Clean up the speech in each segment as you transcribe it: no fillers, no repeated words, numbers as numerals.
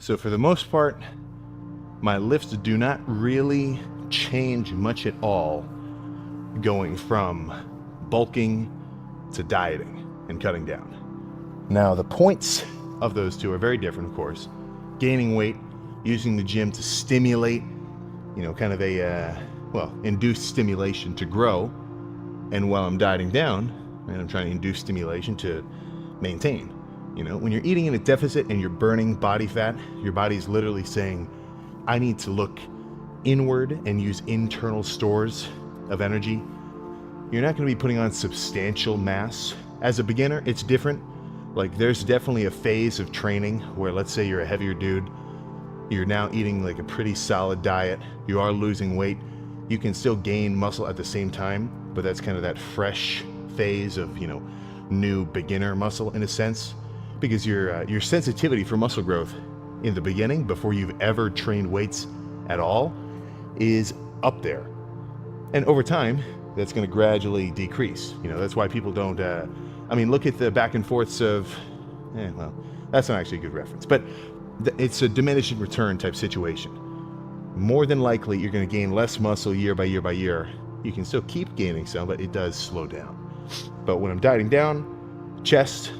So for the most part, my lifts do not really change much at all going from bulking to dieting and cutting down. Now, the points of those two are very different, of course. Gaining weight, using the gym to stimulate, kind of induce stimulation to grow. And while I'm dieting down, and I'm trying to induce stimulation to maintain. When you're eating in a deficit and you're burning body fat, your body's literally saying, I need to look inward and use internal stores of energy. You're not going to be putting on substantial mass. As a beginner, it's different. Like, there's definitely a phase of training where, let's say you're a heavier dude, you're now eating like a pretty solid diet, you are losing weight, you can still gain muscle at the same time, but that's kind of that fresh phase of, new beginner muscle in a sense, because your sensitivity for muscle growth in the beginning, before you've ever trained weights at all, is up there. And over time, that's going to gradually decrease. That's why people don't, look at the back and forths of, that's not actually a good reference, but it's a diminishing return type situation. More than likely, you're going to gain less muscle year by year by year. You can still keep gaining some, but it does slow down. But when I'm dieting down, chest,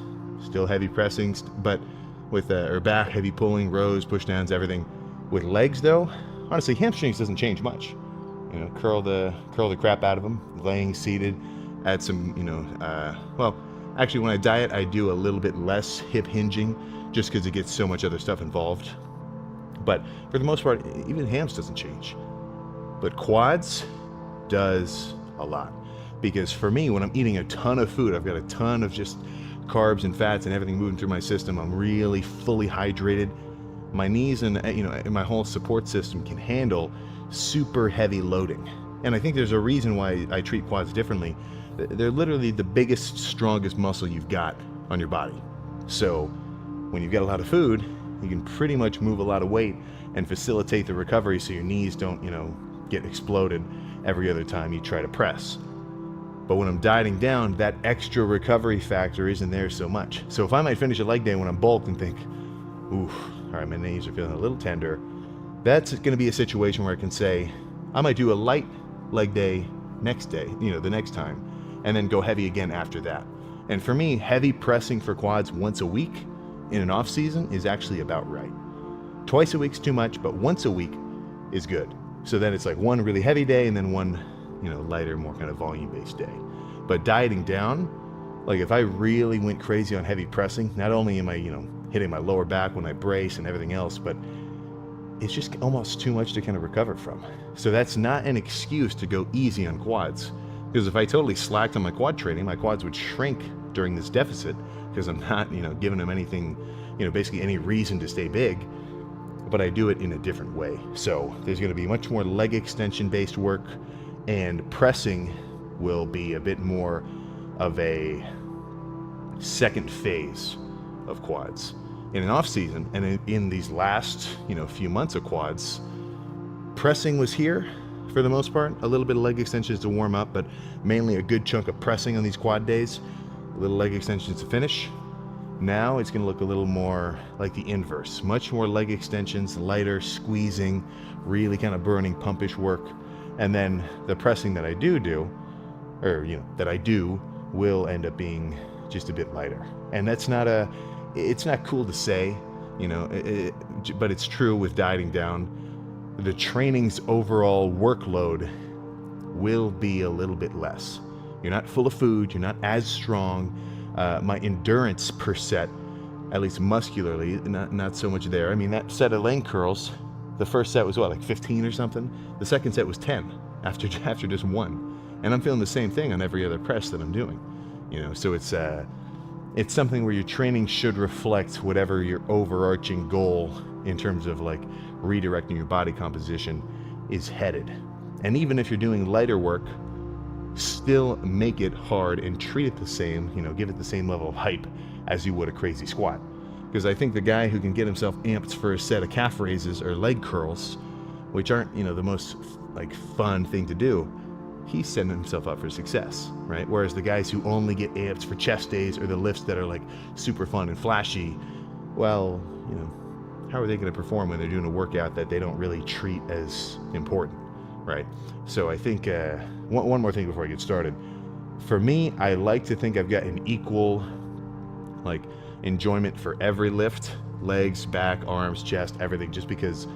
still heavy pressing, but with or back, heavy pulling, rows, push downs, everything. With legs though, honestly, hamstrings doesn't change much. Curl the crap out of them, laying, seated, add some, actually when I diet, I do a little bit less hip hinging just because it gets so much other stuff involved. But for the most part, even hams doesn't change. But quads does a lot. Because for me, when I'm eating a ton of food, I've got a ton of just carbs and fats and everything moving through my system. I'm really fully hydrated. My knees and my whole support system can handle super heavy loading. And I think there's a reason why I treat quads differently. They're literally the biggest, strongest muscle you've got on your body. So when you've got a lot of food, you can pretty much move a lot of weight and facilitate the recovery so your knees don't, get exploded every other time you try to press. But when I'm dieting down, that extra recovery factor isn't there so much. So if I might finish a leg day when I'm bulked and think, oof, all right, my knees are feeling a little tender, that's going to be a situation where I can say, I might do a light leg day next day, the next time, and then go heavy again after that. And for me, heavy pressing for quads once a week in an off season is actually about right. Twice a week's too much, but once a week is good. So then it's like one really heavy day and then one, lighter, more kind of volume-based day. But dieting down, like if I really went crazy on heavy pressing, not only am I, hitting my lower back when I brace and everything else, but it's just almost too much to kind of recover from. So that's not an excuse to go easy on quads. Because if I totally slacked on my quad training, my quads would shrink during this deficit because I'm not, giving them anything, basically any reason to stay big. But I do it in a different way. So there's going to be much more leg extension based work, and pressing will be a bit more of a second phase of quads. In an off season and in these last, few months of quads, pressing was here for the most part, a little bit of leg extensions to warm up, but mainly a good chunk of pressing on these quad days, a little leg extensions to finish. Now it's going to look a little more like the inverse, much more leg extensions, lighter, squeezing, really kind of burning, pumpish work. And then the pressing that I do, will end up being just a bit lighter. And that's it's not cool to say, but it's true with dieting down. The training's overall workload will be a little bit less. You're not full of food, you're not as strong. My endurance per set, at least muscularly, not so much there. I mean, that set of leg curls, the first set was like 15 or something? The second set was 10 after just one. And I'm feeling the same thing on every other press that I'm doing. So it's something where your training should reflect whatever your overarching goal in terms of like redirecting your body composition is headed. And even if you're doing lighter work, still make it hard and treat it the same, give it the same level of hype as you would a crazy squat. Because I think the guy who can get himself amped for a set of calf raises or leg curls, which aren't, the most like fun thing to do, he's setting himself up for success, right? Whereas the guys who only get amped for chest days or the lifts that are like super fun and flashy, well, how are they going to perform when they're doing a workout that they don't really treat as important, right? So I think one more thing before I get started. For me, I like to think I've got an equal like enjoyment for every lift, legs, back, arms, chest, everything, just because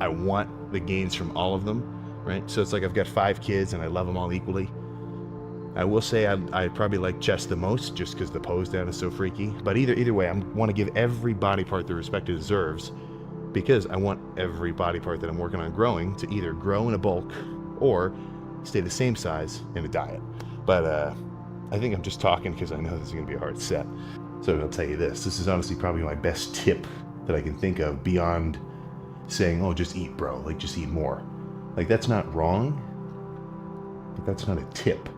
I want the gains from all of them, right? So it's like I've got 5 kids and I love them all equally. I will say I probably like chest the most just because the pose down is so freaky. But either way, I want to give every body part the respect it deserves, because I want every body part that I'm working on growing to either grow in a bulk or stay the same size in a diet. But I think I'm just talking because I know this is going to be a hard set. So I'll tell you this is honestly probably my best tip that I can think of beyond saying, oh, just eat, bro, like just eat more. Like that's not wrong, but that's not a tip.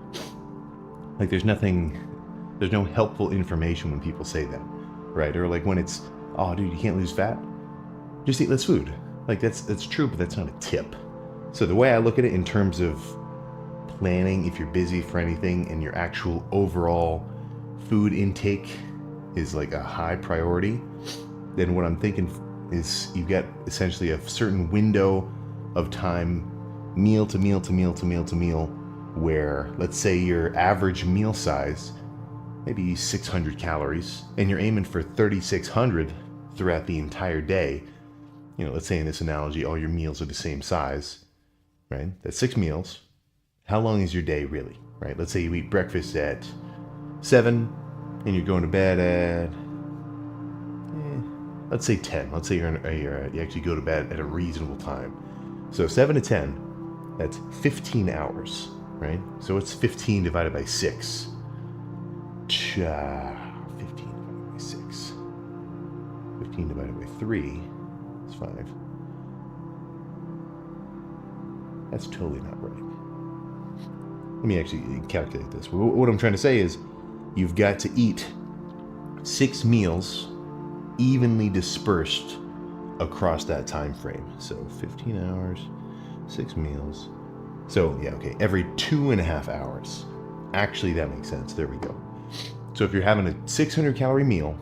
Like there's no helpful information when people say that, right? Or like when it's, oh dude, you can't lose fat, just eat less food. Like that's true, but that's not a tip. So the way I look at it in terms of planning, if you're busy for anything and your actual overall food intake is like a high priority, then what I'm thinking is you've got essentially a certain window of time, meal to meal to meal to meal to meal, where let's say your average meal size, maybe 600 calories, and you're aiming for 3,600 throughout the entire day. You know, let's say in this analogy, all your meals are the same size, right? That's 6 meals. How long is your day really, right? Let's say you eat breakfast at 7 and you're going to bed at, let's say 10. Let's say you actually go to bed at a reasonable time. So 7 to 10, that's 15 hours, right? So it's 15 divided by 6. 15 divided by 6. 15 divided by 3 is 5. That's totally not right. Let me actually calculate this. What I'm trying to say is you've got to eat 6 meals evenly dispersed across that time frame. So 15 hours, 6 meals. So yeah, okay, every 2.5 hours. Actually, that makes sense. There we go. So if you're having a 600 calorie meal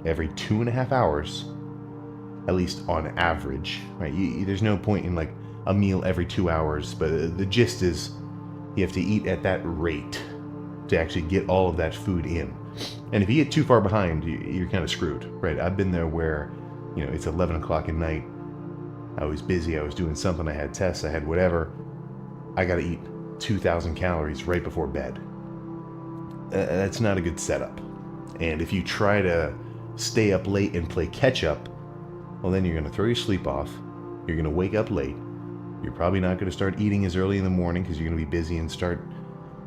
every 2.5 hours, at least on average, right? There's no point in like a meal every 2 hours, but the gist is you have to eat at that rate to actually get all of that food in. And if you get too far behind, you're kind of screwed, right? I've been there where, you know, it's 11 o'clock at night. I was busy. I was doing something. I had tests. I had whatever. I got to eat 2,000 calories right before bed. That's not a good setup. And if you try to stay up late and play catch up, well, then you're going to throw your sleep off. You're going to wake up late. You're probably not going to start eating as early in the morning because you're going to be busy and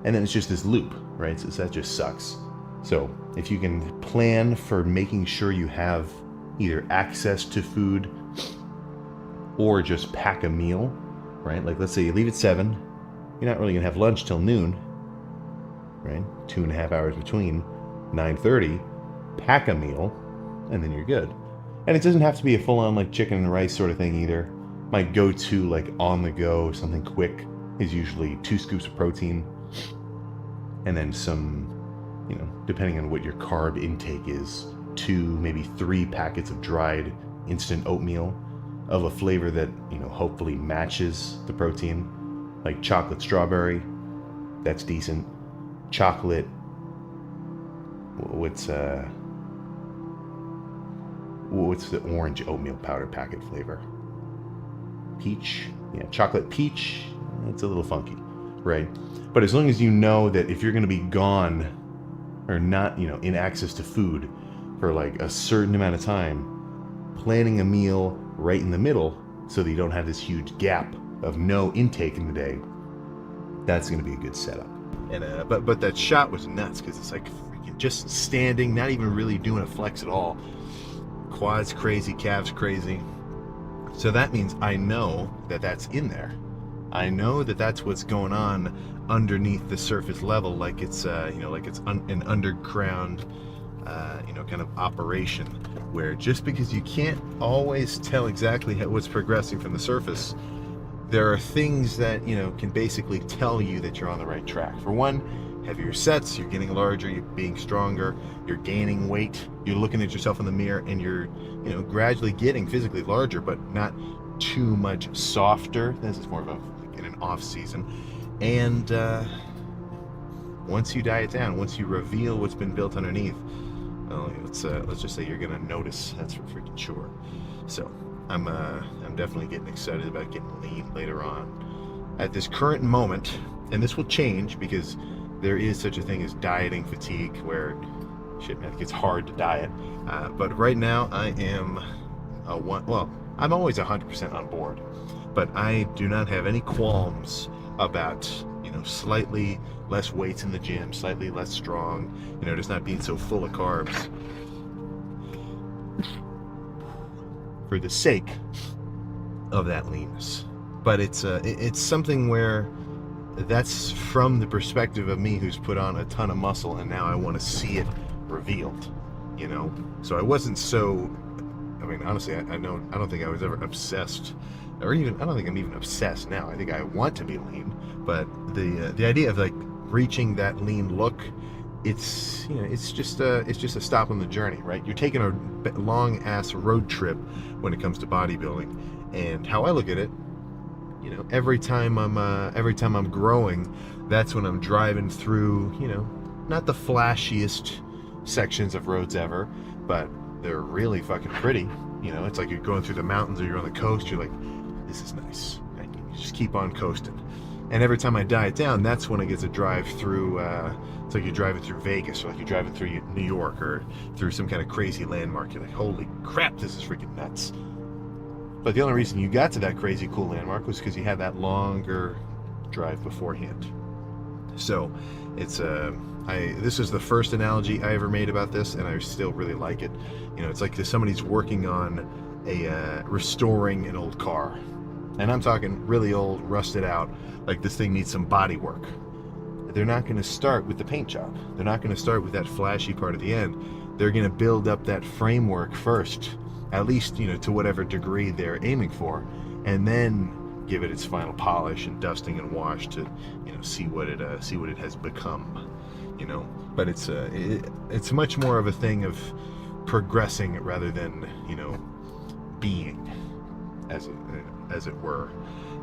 then it's just this loop, right? So that just sucks. So if you can plan for making sure you have either access to food or just pack a meal, right? Like let's say you leave at 7, you're not really going to have lunch till noon, right? 2.5 hours between, 9:30, pack a meal, and then you're good. And it doesn't have to be a full-on like chicken and rice sort of thing either. My go-to like on the go, something quick, is usually 2 scoops of protein and then some, you know, depending on what your carb intake is, 2, maybe 3 packets of dried instant oatmeal of a flavor that, you know, hopefully matches the protein, like chocolate strawberry. That's decent. Chocolate, what's the orange oatmeal powder packet flavor? Peach. Yeah, chocolate peach. It's a little funky, right? But as long as you know that if you're going to be gone or not, you know, in access to food for like a certain amount of time, planning a meal right in the middle so that you don't have this huge gap of no intake in the day, that's going to be a good setup. And but that shot was nuts because it's like freaking just standing, not even really doing a flex at all. Quads crazy, calves crazy. So that means I know that that's in there. I know that that's what's going on underneath the surface level, like it's you know, like it's an underground you know, kind of operation, where just because you can't always tell exactly what's progressing from the surface, there are things that, you know, can basically tell you that you're on the right track. For one, heavier sets, you're getting larger, you're being stronger, you're gaining weight, you're looking at yourself in the mirror, and you're, gradually getting physically larger, but not too much softer. This is more of in an off season. And once you diet down, once you reveal what's been built underneath, well, let's just say you're gonna notice. That's for freaking sure. So I'm definitely getting excited about getting lean later on. At this current moment, and this will change because there is such a thing as dieting fatigue, where shit, man, it gets hard to diet. But right now, I am I'm always 100% on board, but I do not have any qualms about slightly less weights in the gym, slightly less strong, just not being so full of carbs for the sake of that leanness. But it's something where that's from the perspective of me who's put on a ton of muscle, and now I want to see it revealed, So I wasn't so, honestly, I don't think I was ever obsessed, or even, I don't think I'm even obsessed now. I think I want to be lean, but the idea of like reaching that lean look, it's just a stop on the journey, right? You're taking a long ass road trip when it comes to bodybuilding, and how I look at it, every time I'm growing, that's when I'm driving through, not the flashiest sections of roads ever, but they're really fucking pretty. It's like you're going through the mountains or you're on the coast, you're like, this is nice. And you just keep on coasting. And every time I diet down, that's when I get to drive through, it's like you're driving through Vegas, or like you're driving through New York, or through some kind of crazy landmark. You're like, holy crap, this is freaking nuts. But the only reason you got to that crazy cool landmark was because you had that longer drive beforehand. So it's this is the first analogy I ever made about this, and I still really like it. It's like somebody's working on restoring an old car, and I'm talking really old, rusted out, like this thing needs some body work. They're not going to start with the paint job. They're not going to start with that flashy part at the end. They're going to build up that framework first, at least to whatever degree they're aiming for, and then give it its final polish and dusting and wash to see what it has become. But it's much more of a thing of progressing rather than being, as it were.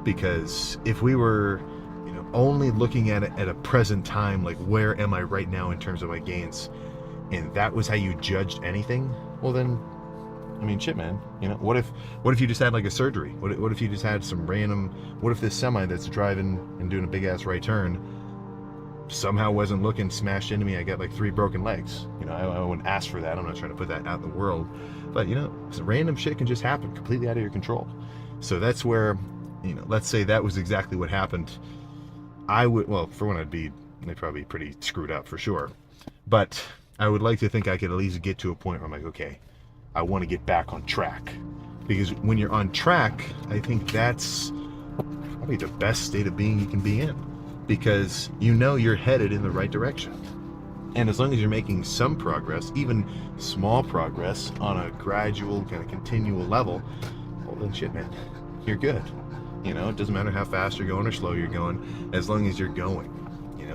Because if we were only looking at it at a present time, like where am I right now in terms of my gains, and that was how you judged anything, well then, shit, man. What if you just had like a surgery? What if you just had some random? What if this semi that's driving and doing a big ass right turn somehow wasn't looking, smashed into me? I got like 3 broken legs. I wouldn't ask for that. I'm not trying to put that out in the world, but some random shit can just happen, completely out of your control. So that's where, let's say that was exactly what happened. I would, well, for one, they'd probably be pretty screwed up for sure, but I would like to think I could at least get to a point where I'm like, okay, I want to get back on track. Because when you're on track, I think that's probably the best state of being you can be in, because you're headed in the right direction. And as long as you're making some progress, even small progress, on a gradual kind of continual level, well then shit, man, you're good. It doesn't matter how fast you're going or slow you're going, as long as you're going.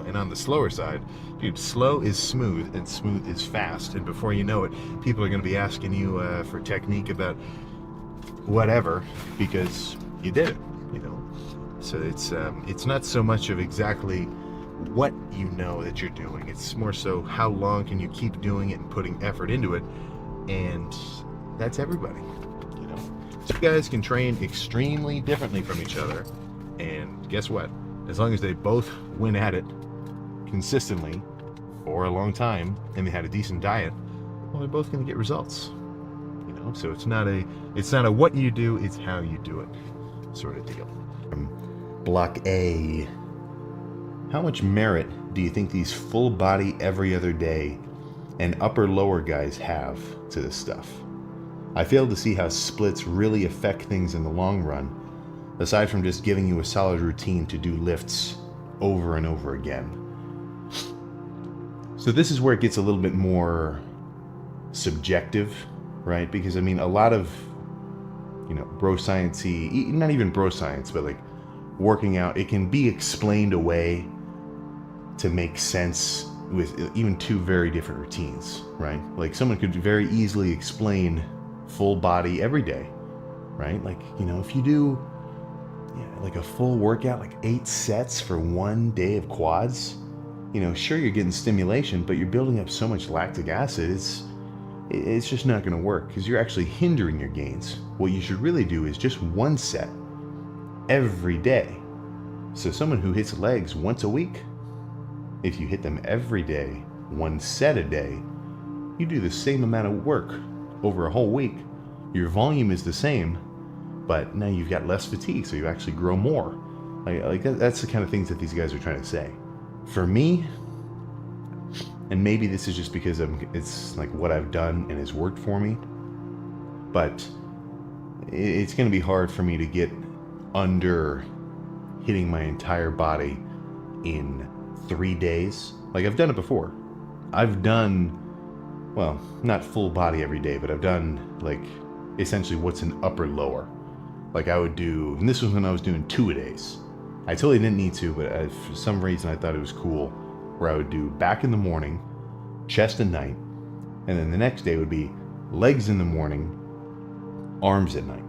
And on the slower side, dude, slow is smooth and smooth is fast, and before you know it, people are going to be asking you for technique about whatever because you did it. So it's not so much of exactly what that you're doing. It's more so how long can you keep doing it and putting effort into it, and that's everybody. Two guys can train extremely differently from each other, and guess what? As long as they both win at it consistently for a long time, and they had a decent diet, well, they're both going to get results. So it's not a what you do, it's how you do it sort of deal. Block A. How much merit do you think these full body every other day and upper lower guys have to this stuff? I fail to see how splits really affect things in the long run, aside from just giving you a solid routine to do lifts over and over again. So this is where it gets a little bit more subjective, right? Because a lot of, bro science-y, not even bro science, but like working out, it can be explained away to make sense with even two very different routines, right? Like someone could very easily explain full body every day, right? Like, if you do like a full workout, like 8 sets for 1 day of quads, sure, you're getting stimulation, but you're building up so much lactic acid, it's just not going to work because you're actually hindering your gains. What you should really do is just 1 set every day. So someone who hits legs once a week, if you hit them every day, 1 set a day, you do the same amount of work over a whole week. Your volume is the same, but now you've got less fatigue, so you actually grow more. That's the kind of things that these guys are trying to say. For me, and maybe this is just because it's like what I've done and has worked for me, but it's going to be hard for me to get under hitting my entire body in 3 days. Like, I've done it before. I've done, well, not full body every day, but I've done like essentially what's an upper lower. Like I would do, and this was when I was doing 2-a-days. I totally didn't need to, but for some reason I thought it was cool, where I would do back in the morning, chest at night, and then the next day would be legs in the morning, arms at night.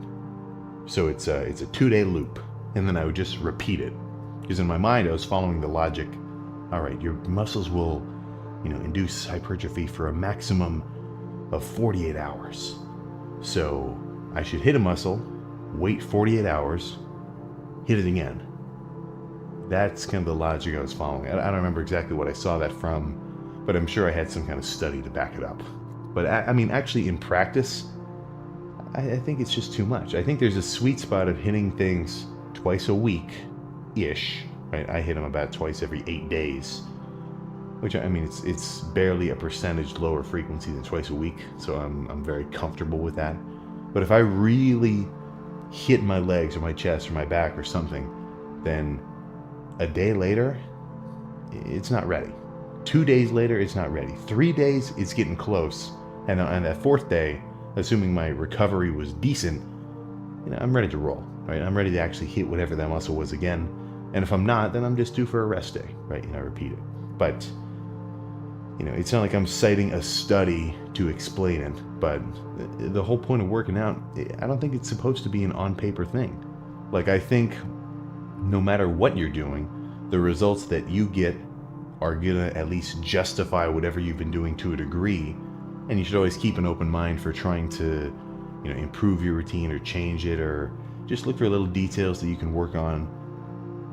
So it's a 2-day loop, and then I would just repeat it. Because in my mind I was following the logic, all right, your muscles will, induce hypertrophy for a maximum of 48 hours. So I should hit a muscle, wait 48 hours, hit it again. That's kind of the logic I was following. I don't remember exactly what I saw that from, but I'm sure I had some kind of study to back it up. But I mean, actually in practice, I think it's just too much. I think there's a sweet spot of hitting things twice a week-ish, right? I hit them about twice every 8 days, which, I mean, it's barely a percentage lower frequency than twice a week, so I'm very comfortable with that. But if I really hit my legs or my chest or my back or something, then a day later, it's not ready. 2 days later, it's not ready. 3 days, it's getting close. And on that 4th day, assuming my recovery was decent, I'm ready to roll, right? I'm ready to actually hit whatever that muscle was again. And if I'm not, then I'm just due for a rest day, right? I repeat it. But, it's not like I'm citing a study to explain it, but the whole point of working out, I don't think it's supposed to be an on-paper thing. Like, I think no matter what you're doing, the results that you get are gonna at least justify whatever you've been doing to a degree, and you should always keep an open mind for trying to, improve your routine or change it, or just look for little details that you can work on.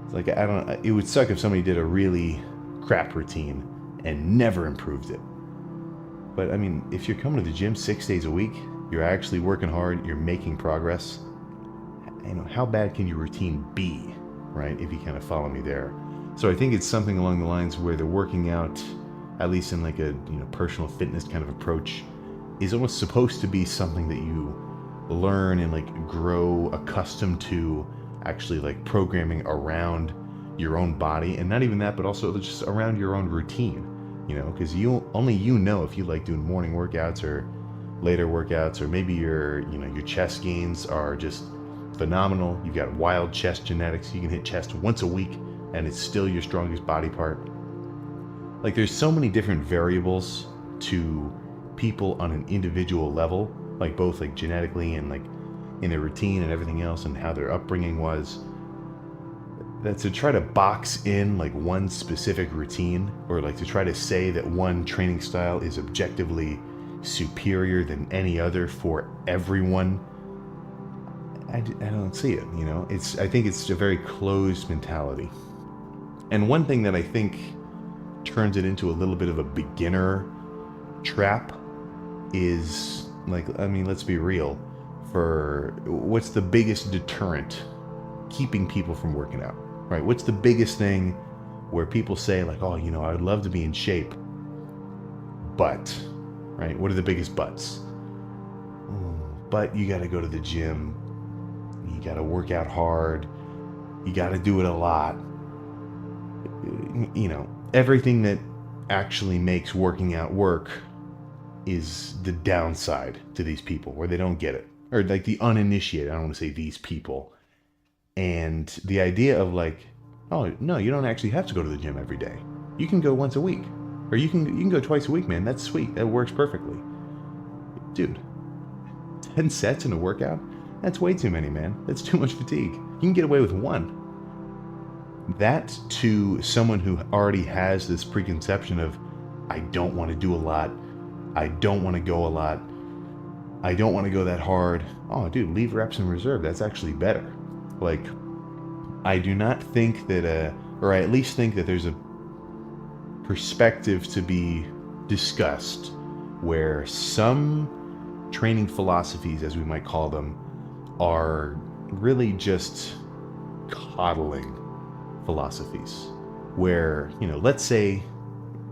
It's like, it would suck if somebody did a really crap routine and never improved it. But I mean, if you're coming to the gym 6 days a week, you're actually working hard, you're making progress, how bad can your routine be, right? If you kind of follow me there. So I think it's something along the lines where the working out, at least in like a personal fitness kind of approach, is almost supposed to be something that you learn and like grow accustomed to, actually like programming around your own body, and not even that, but also just around your own routine, because only you know if you like doing morning workouts or later workouts, or maybe your chest gains are just phenomenal. You've got wild chest genetics. You can hit chest once a week and it's still your strongest body part. Like, there's so many different variables to people on an individual level, like both like genetically and like in their routine and everything else, and how their upbringing was, that to try to box in like one specific routine, or like to try to say that one training style is objectively superior than any other for everyone, I don't see it. I think it's a very closed mentality. And one thing that I think turns it into a little bit of a beginner trap is, like, I mean, let's be real, for what's the biggest deterrent keeping people from working out, right? What's the biggest thing where people say like, oh, I would love to be in shape, but, right? What are the biggest buts? But you got to go to the gym. You got to work out hard. You got to do it a lot. Everything that actually makes working out work is the downside to these people, where they don't get it. Or like the uninitiated, I don't want to say these people. And the idea of like, oh, no, you don't actually have to go to the gym every day. You can go once a week, or you can go twice a week, man. That's sweet. That works perfectly. Dude, 10 sets in a workout? That's way too many, man. That's too much fatigue. You can get away with one. That, to someone who already has this preconception of, I don't want to do a lot, I don't want to go a lot, I don't want to go that hard. Oh, dude, leave reps in reserve. That's actually better. Like, I do not think that, or I at least think that there's a perspective to be discussed where some training philosophies, as we might call them, are really just coddling philosophies. Where, let's say,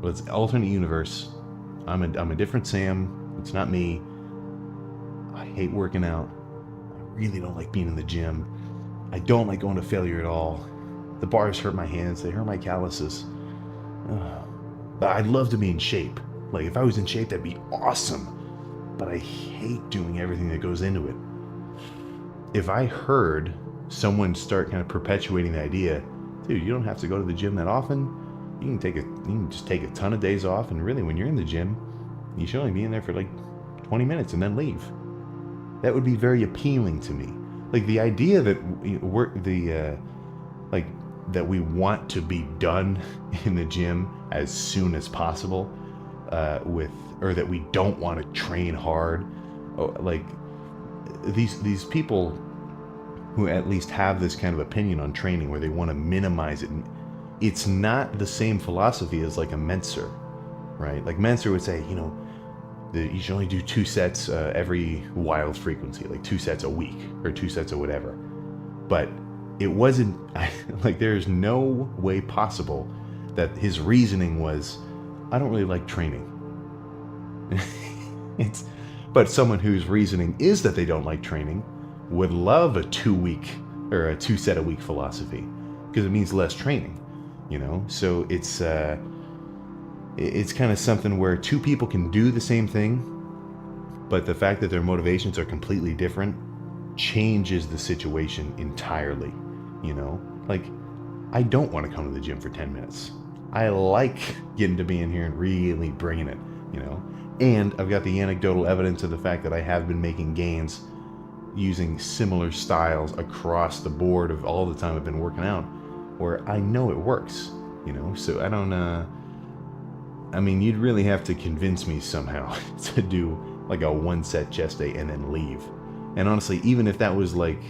let's alternate universe. I'm a different Sam. It's not me. I hate working out. I really don't like being in the gym. I don't like going to failure at all. The bars hurt my hands. They hurt my calluses. But I'd love to be in shape. Like, if I was in shape, that'd be awesome. But I hate doing everything that goes into it. If I heard someone start kind of perpetuating the idea, dude, you don't have to go to the gym that often. You can just take a ton of days off, and really, when you're in the gym, you should only be in there for like 20 minutes and then leave. That would be very appealing to me. Like, the idea that that we want to be done in the gym as soon as possible, or that we don't want to train hard. Like, these people who at least have this kind of opinion on training where they want to minimize it. It's not the same philosophy as like a Menser, right? Like, Menser would say, you should only do 2 sets every wild frequency, like 2 sets a week or 2 sets of whatever. But it wasn't like, there's no way possible that his reasoning was, I don't really like training. But someone whose reasoning is that they don't like training would love a 2-week or a 2 set a week philosophy, because it means less training, So it's kind of something where 2 people can do the same thing, but the fact that their motivations are completely different changes the situation entirely. Like, I don't want to come to the gym for 10 minutes. I like getting to be in here and really bringing it, And I've got the anecdotal evidence of the fact that I have been making gains using similar styles across the board of all the time I've been working out, where I know it works, So I don't, I mean, you'd really have to convince me somehow to do like a 1 set chest day and then leave. And honestly, even if that was like,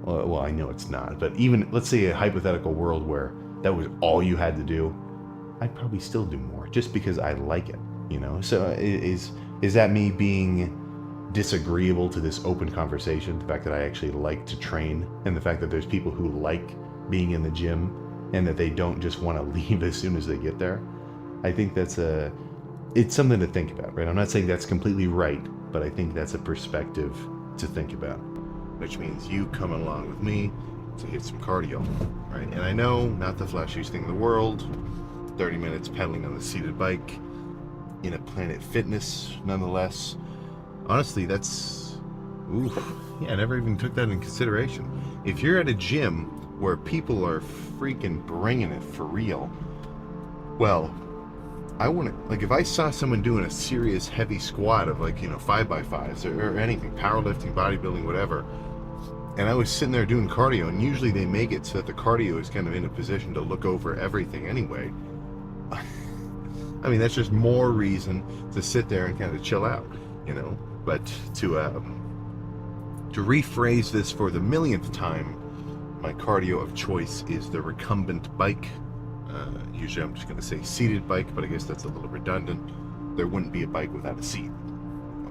well, I know it's not, but even, let's say, a hypothetical world where that was all you had to do, I'd probably still do more just because I like it, So is that me being disagreeable to this open conversation? The fact that I actually like to train, and the fact that there's people who like being in the gym and that they don't just want to leave as soon as they get there. I think it's something to think about, right? I'm not saying that's completely right, but I think that's a perspective to think about. Which means you coming along with me to hit some cardio, right? And I know, not the flashiest thing in the world, 30 minutes pedaling on the seated bike in a Planet Fitness, nonetheless. Honestly, that's, I never even took that in consideration. If you're at a gym where people are freaking bringing it for real, well, I wouldn't, like, if I saw someone doing a serious heavy squat of 5x5s or anything, powerlifting, bodybuilding, whatever, and I was sitting there doing cardio, and usually they make it so that the cardio is kind of in a position to look over everything anyway. I mean, that's just more reason to sit there and kind of chill out, But to rephrase this for the millionth time, my cardio of choice is the recumbent bike. Usually I'm just going to say seated bike, but I guess that's a little redundant. There wouldn't be a bike without a seat.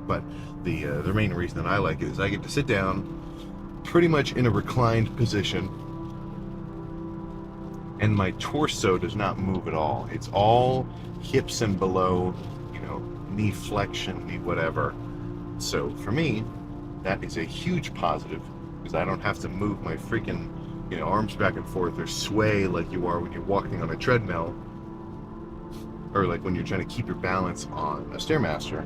But the main reason that I like it is I get to sit down pretty much in a reclined position, and my torso does not move at all. It's all hips and below, knee flexion, knee whatever. So for me, that is a huge positive, because I don't have to move my freaking arms back and forth or sway like you are when you're walking on a treadmill, or like when you're trying to keep your balance on a Stairmaster,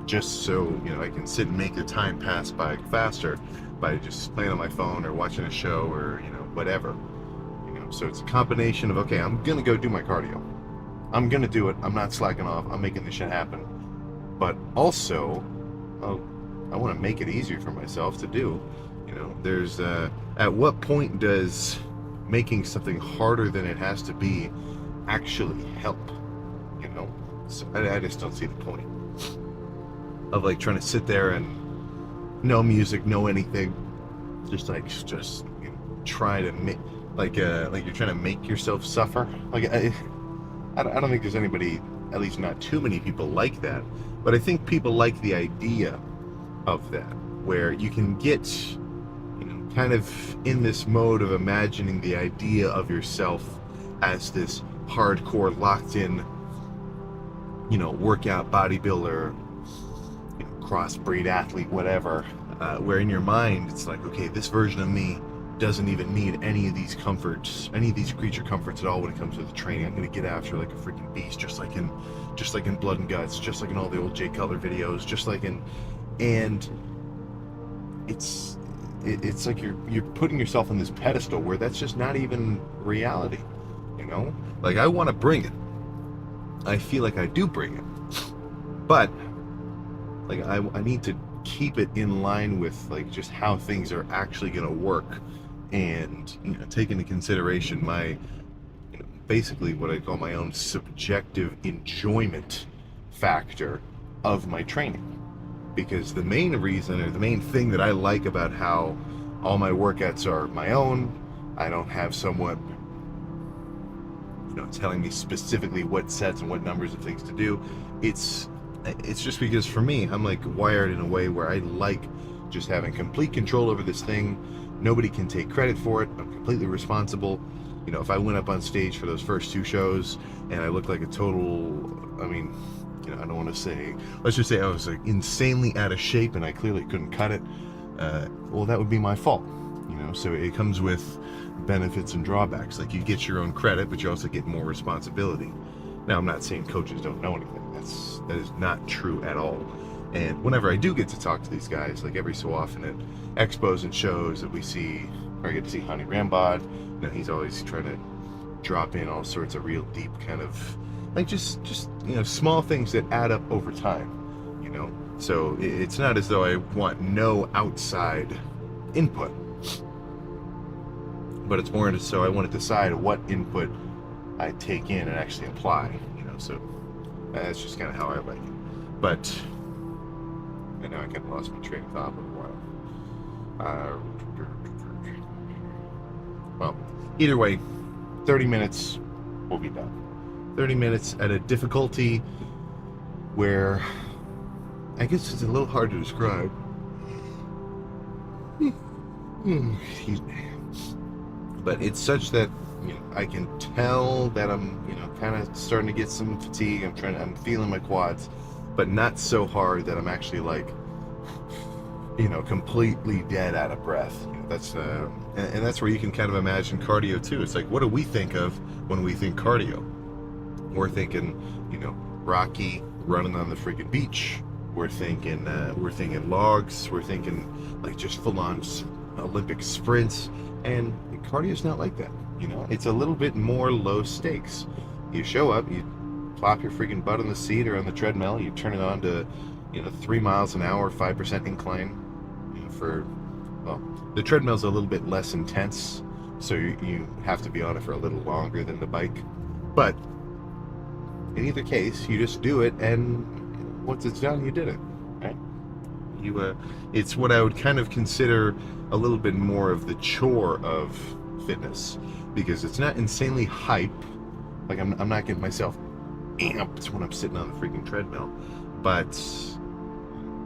just so I can sit and make the time pass by faster by just playing on my phone or watching a show or whatever. So it's a combination of, okay, I'm gonna go do my cardio. I'm gonna do it. I'm not slacking off. I'm making this shit happen. But also, I want to make it easier for myself to do. There's at what point does making something harder than it has to be actually help? So I just don't see the point of like trying to sit there and no music, no anything, just try to make like you're trying to make yourself suffer. Like I don't think there's anybody, at least not too many people, like that. But I think people like the idea of that, where you can get kind of in this mode of imagining the idea of yourself as this hardcore, locked in, workout bodybuilder, crossbreed athlete, whatever, where in your mind it's like, okay, this version of me doesn't even need any of these comforts, any of these creature comforts at all when it comes to the training. I'm gonna get after like a freaking beast, just like in Blood and Guts, just like in all the old Jay Cutler videos, just like in, and it's like you're putting yourself on this pedestal where that's just not even reality. Like, I want to bring it. I feel like I do bring it, but like I need to keep it in line with like just how things are actually going to work, and take into consideration my basically what I call my own subjective enjoyment factor of my training. Because the main reason, or the main thing that I like about how all my workouts are my own, I don't have someone telling me specifically what sets and what numbers of things to do. It's just because for me, I'm like wired in a way where I like just having complete control over this thing. Nobody can take credit for it. I'm completely responsible. If I went up on stage for those first 2 shows and I looked like a total, I don't want to say, let's just say I was like insanely out of shape and I clearly couldn't cut it, well, that would be my fault. So it comes with benefits and drawbacks. Like, you get your own credit, but you also get more responsibility. Now, I'm not saying coaches don't know anything. That is not true at all. And whenever I do get to talk to these guys, like every so often at expos and shows that we see, or I get to see Hani Rambod, he's always trying to drop in all sorts of real deep kind of, like just small things that add up over time, So it's not as though I want no outside input, but it's more so I want to decide what input I take in and actually apply, So that's just kind of how I like it. But I know I kind of lost my train of thought for a while. Well, either way, 30 minutes, we'll be done. 30 minutes at a difficulty where I guess it's a little hard to describe. Excuse me. But it's such that I can tell that I'm kind of starting to get some fatigue. I'm feeling my quads, but not so hard that I'm actually like completely dead out of breath. That's and that's where you can kind of imagine cardio too. It's like, what do we think of when we think cardio? We're thinking Rocky running on the freaking beach. We're thinking logs. We're thinking like just full-on Olympic sprints. And cardio's not like that. It's a little bit more low stakes. You show up, you plop your freaking butt on the seat or on the treadmill, you turn it on to 3 miles an hour, 5% incline. The treadmill's a little bit less intense, so you have to be on it for a little longer than the bike. But in either case, you just do it, and once it's done, you did it, right? It's what I would kind of consider a little bit more of the chore of fitness, because it's not insanely hype. Like, I'm not getting myself amped when I'm sitting on the freaking treadmill. But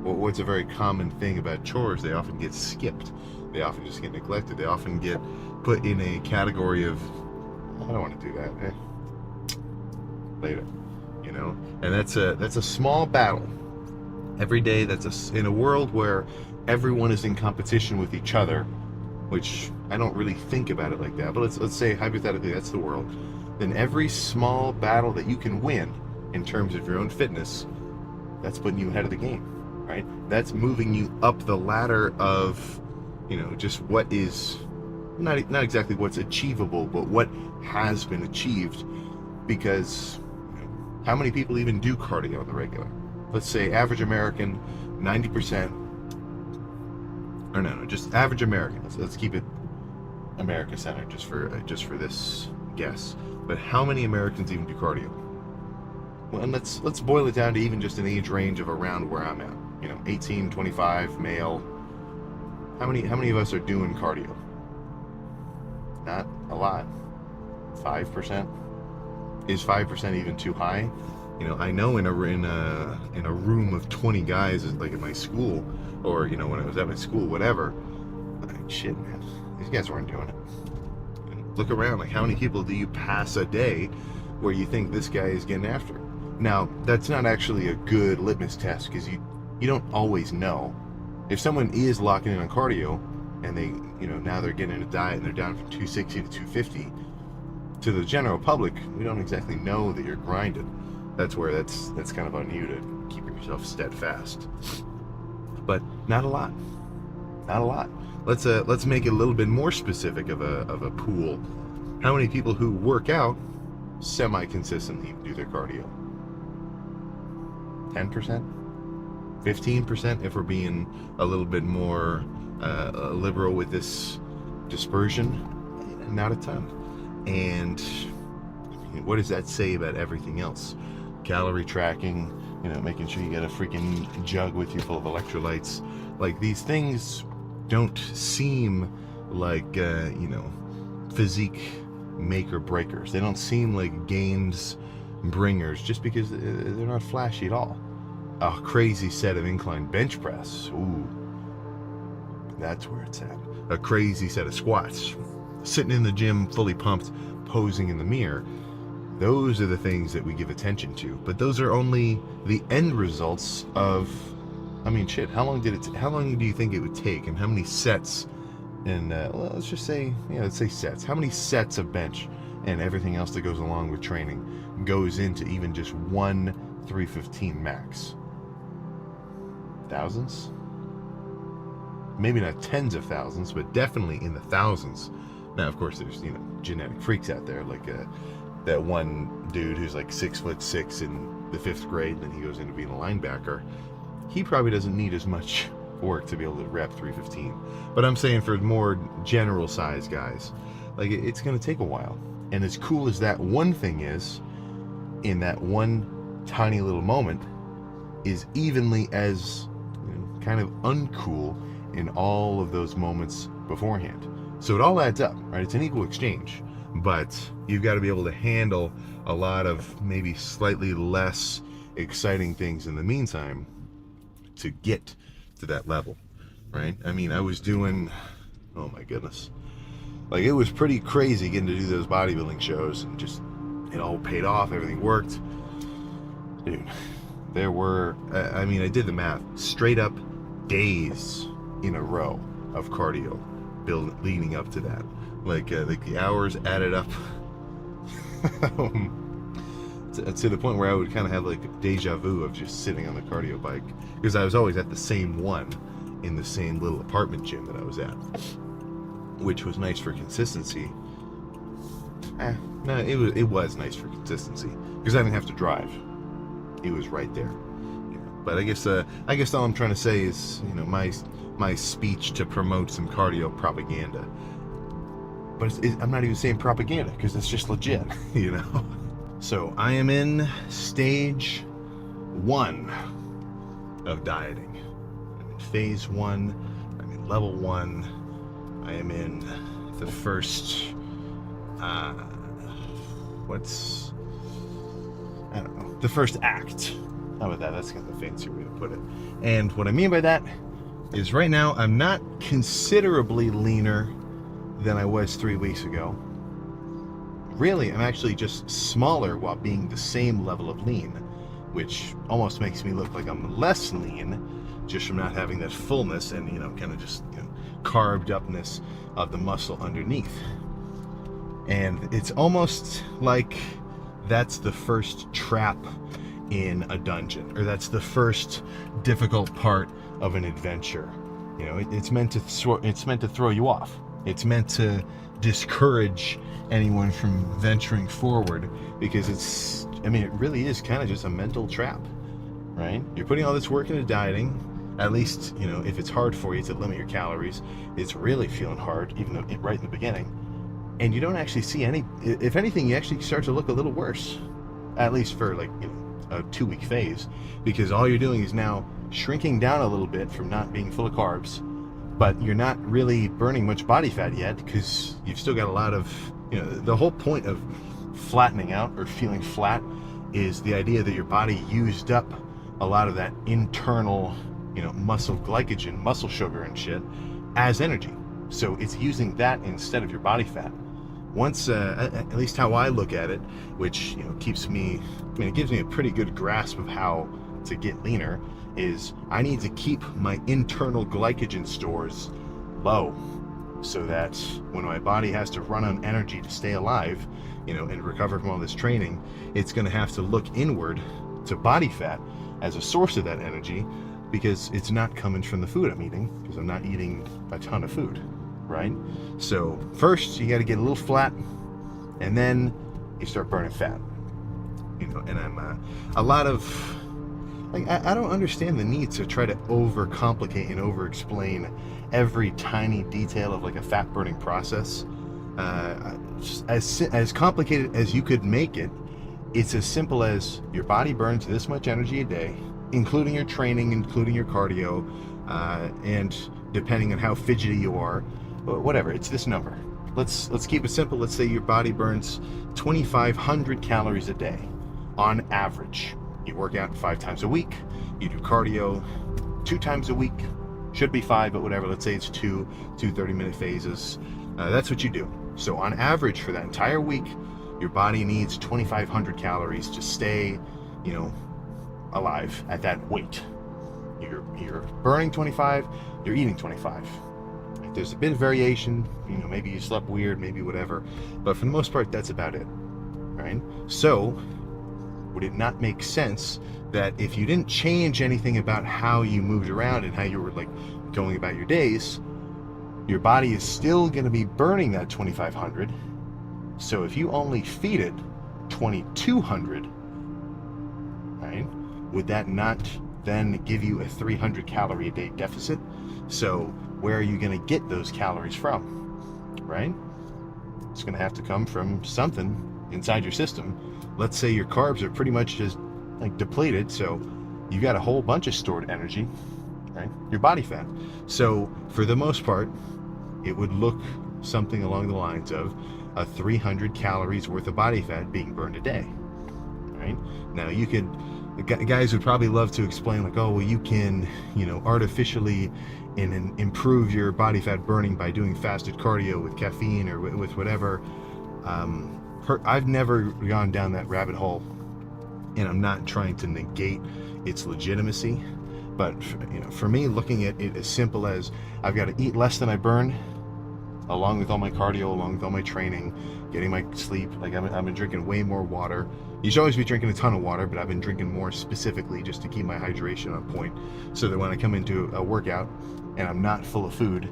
what's a very common thing about chores, they often get skipped. They often just get neglected. They often get put in a category of, I don't want to do that. Later, And that's a small battle. Every day, in a world where everyone is in competition with each other, which I don't really think about it like that, but let's say hypothetically that's the world. Then every small battle that you can win in terms of your own fitness, that's putting you ahead of the game, right? That's moving you up the ladder of, just what is not exactly what's achievable, but what has been achieved. Because how many people even do cardio on the regular? Let's say average American, 90%, or no, just average American. Let's keep it America centered just for this guess. But how many Americans even do cardio? Well, and let's boil it down to even just an age range of around where I'm at. 18, 25, male. How many of us are doing cardio? Not a lot. 5%. Is 5% even too high? I know in a room of 20 guys, like at my school, or when I was at my school, whatever. Shit, man, these guys weren't doing it. Look around, like how many people do you pass a day where you think this guy is getting after it? Now, that's not actually a good litmus test, because you don't always know. If someone is locking in on cardio and they, now they're getting a diet and they're down from 260 to 250, to the general public, we don't exactly know that you're grinding. That's where that's kind of on you to keep yourself steadfast. But not a lot. Not a lot. Let's make it a little bit more specific of a pool. How many people who work out semi-consistently do their cardio? 10%? 15% if we're being a little bit more liberal with this dispersion. Not a ton. And what does that say about everything else? Calorie tracking, making sure you get a freaking jug with you full of electrolytes. Like, these things don't seem like physique maker breakers. They don't seem like gains bringers just because they're not flashy at all. A crazy set of incline bench press, ooh, that's where it's at. A crazy set of squats, sitting in the gym fully pumped, posing in the mirror. Those are the things that we give attention to, but those are only the end results of, how long do you think it would take, and how many sets, and let's say sets. How many sets of bench and everything else that goes along with training goes into even just one 315 max? Thousands? Maybe not tens of thousands, but definitely in the thousands. Now, of course, there's genetic freaks out there, like that one dude who's like 6'6" in the 5th grade, and then he goes into being a linebacker. He probably doesn't need as much work to be able to rep 315. But I'm saying for more general size guys, like, it's going to take a while. And as cool as that one thing is, in that one tiny little moment, is evenly as kind of uncool in all of those moments beforehand. So it all adds up, right? It's an equal exchange, but you've got to be able to handle a lot of maybe slightly less exciting things in the meantime to get to that level, right? I was doing, oh my goodness, like, it was pretty crazy getting to do those bodybuilding shows, and just it all paid off, everything worked. Dude, there were, I did the math, straight up days in a row of cardio leading up to that. Like the hours added up to the point where I would kind of have like deja vu of just sitting on the cardio bike, because I was always at the same one in the same little apartment gym that I was at, which was nice for consistency. No, it was nice for consistency because I didn't have to drive. It was right there. But I guess all I'm trying to say is, my speech to promote some cardio propaganda. But I'm not even saying propaganda, because it's just legit, So I am in stage 1 of dieting. I'm in phase 1. I'm in level 1. I am in the first, the first act. How about that? That's kind of a fancy way to put it. And what I mean by that is, right now I'm not considerably leaner than I was 3 weeks ago. Really, I'm actually just smaller while being the same level of lean, which almost makes me look like I'm less lean just from not having that fullness and, kind of just, carved upness of the muscle underneath. And it's almost like that's the first trap in a dungeon, or that's the first difficult part of an adventure. It's meant to throw you off, It's meant to discourage anyone from venturing forward, because it's, I mean, it really is kind of just a mental trap, right? You're putting all this work into dieting. At least, you know, if it's hard for you to limit your calories, it's really feeling hard, even though right in the beginning. And you don't actually see any, if anything, you actually start to look a little worse, at least for like, you know, a 2-week phase, because all you're doing is now shrinking down a little bit from not being full of carbs, but you're not really burning much body fat yet, because you've still got a lot of, you know, the whole point of flattening out or feeling flat is the idea that your body used up a lot of that internal, you know, muscle glycogen, muscle sugar and shit as energy. So it's using that instead of your body fat. Once, at least how I look at it, which, you know, keeps me, I mean, it gives me a pretty good grasp of how to get leaner, is I need to keep my internal glycogen stores low, so that when my body has to run on energy to stay alive, you know, and recover from all this training, it's going to have to look inward to body fat as a source of that energy, because it's not coming from the food I'm eating, because I'm not eating a ton of food, right? So first you got to get a little flat, and then you start burning fat, you know. And I'm a lot of, like, I don't understand the need to try to overcomplicate and over-explain every tiny detail of like a fat burning process. As complicated as you could make it, it's as simple as your body burns this much energy a day, including your training, including your cardio, and depending on how fidgety you are, whatever, it's this number. Let's keep it simple. Let's say your body burns 2,500 calories a day on average. You work out 5 times a week, you do cardio 2 times a week, should be 5, but whatever, let's say it's 2 30-minute phases. That's what you do. So on average for that entire week, your body needs 2,500 calories to stay, you know, alive at that weight. You're burning 25, you're eating 25. There's a bit of variation, you know, maybe you slept weird, maybe whatever, but for the most part, that's about it, right? So would it not make sense that if you didn't change anything about how you moved around and how you were like going about your days, your body is still going to be burning that 2,500. So if you only feed it 2,200, right, would that not then give you a 300 calorie a day deficit? So where are you going to get those calories from, right? It's going to have to come from something inside your system. Let's say your carbs are pretty much just like depleted, so you got a whole bunch of stored energy, right? Your body fat. So for the most part, it would look something along the lines of a 300 calories worth of body fat being burned a day, right? Now you could, guys would probably love to explain like, oh, well, you can, you know, artificially improve your body fat burning by doing fasted cardio with caffeine or with whatever. I've never gone down that rabbit hole, and I'm not trying to negate its legitimacy, but you know, for me, looking at it as simple as I've got to eat less than I burn, along with all my cardio, along with all my training, getting my sleep. Like I've been drinking way more water. You should always be drinking a ton of water, but I've been drinking more specifically just to keep my hydration on point, so that when I come into a workout and I'm not full of food,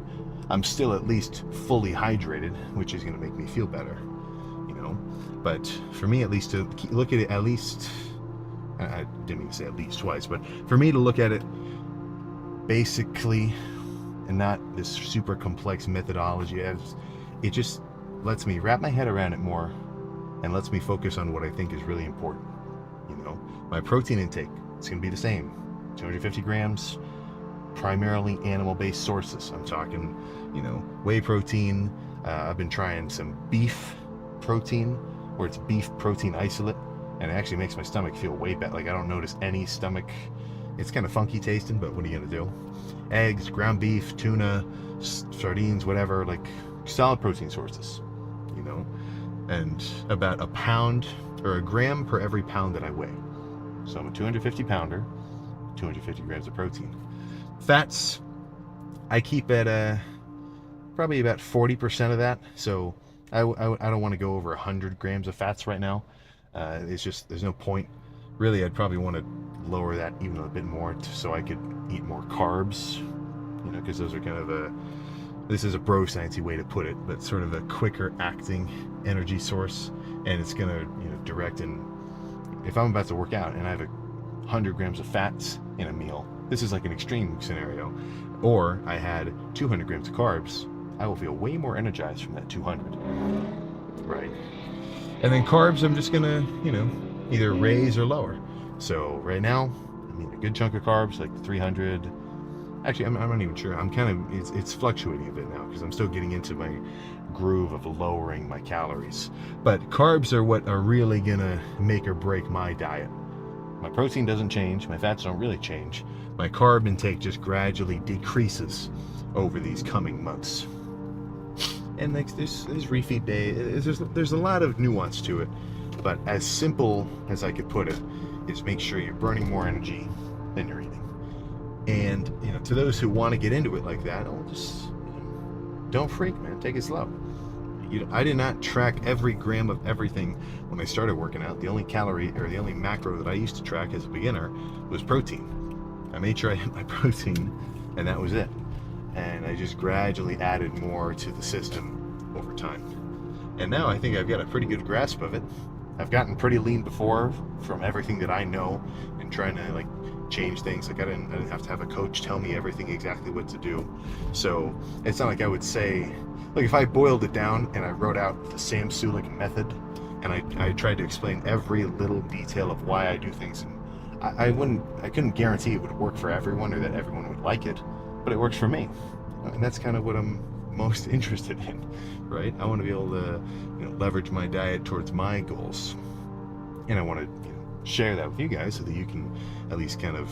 I'm still at least fully hydrated, which is going to make me feel better, you know. But for me, at least, to look at it, at least, I didn't mean to say at least twice, but for me to look at it basically, and not this super complex methodology, as it just lets me wrap my head around it more, and lets me focus on what I think is really important. You know, my protein intake, it's going to be the same, 250 grams, primarily animal-based sources. I'm talking, you know, whey protein. I've been trying some beef protein, where it's beef protein isolate, and it actually makes my stomach feel way better. Like I don't notice any stomach. It's kind of funky tasting, but what are you gonna do? Eggs, ground beef, tuna, sardines, whatever, like solid protein sources, you know, and about a pound or a gram per every pound that I weigh. So I'm a 250 pounder, 250 grams of protein. Fats, I keep at probably about 40% of that. So I don't want to go over 100 grams of fats right now. It's just, there's no point. Really, I'd probably want to lower that even a bit more so I could eat more carbs, you know, because those are kind of this is a bro sciencey way to put it, but sort of a quicker acting energy source, and it's gonna, you know, direct. And if I'm about to work out and I have 100 grams of fats in a meal, this is like an extreme scenario, or I had 200 grams of carbs, I will feel way more energized from that 200, right? And then carbs, I'm just gonna, you know, either raise or lower. So right now, I mean, a good chunk of carbs, like 300. Actually, I'm not even sure. I'm kind of, it's fluctuating a bit now because I'm still getting into my groove of lowering my calories. But carbs are what are really gonna make or break my diet. My protein doesn't change, my fats don't really change. My carb intake just gradually decreases over these coming months. And like this refeed day, there's a lot of nuance to it. But as simple as I could put it, is make sure you're burning more energy than you're eating. And, you know, to those who want to get into it like that, oh, just, you know, don't freak, man. Take it slow. You know, I did not track every gram of everything when I started working out. The only calorie or the only macro that I used to track as a beginner was protein. I made sure I hit my protein, and that was it. And I just gradually added more to the system over time. And now I think I've got a pretty good grasp of it. I've gotten pretty lean before from everything that I know and trying to like change things. Like I didn't have to have a coach tell me everything exactly what to do. So it's not like I would say, like if I boiled it down and I wrote out the Sam Sulek method and I tried to explain every little detail of why I do things, and I couldn't guarantee it would work for everyone or that everyone would like it, but it works for me. And that's kind of what I'm most interested in, right? I want to be able to, you know, leverage my diet towards my goals, and I want to, you know, share that with you guys so that you can at least kind of,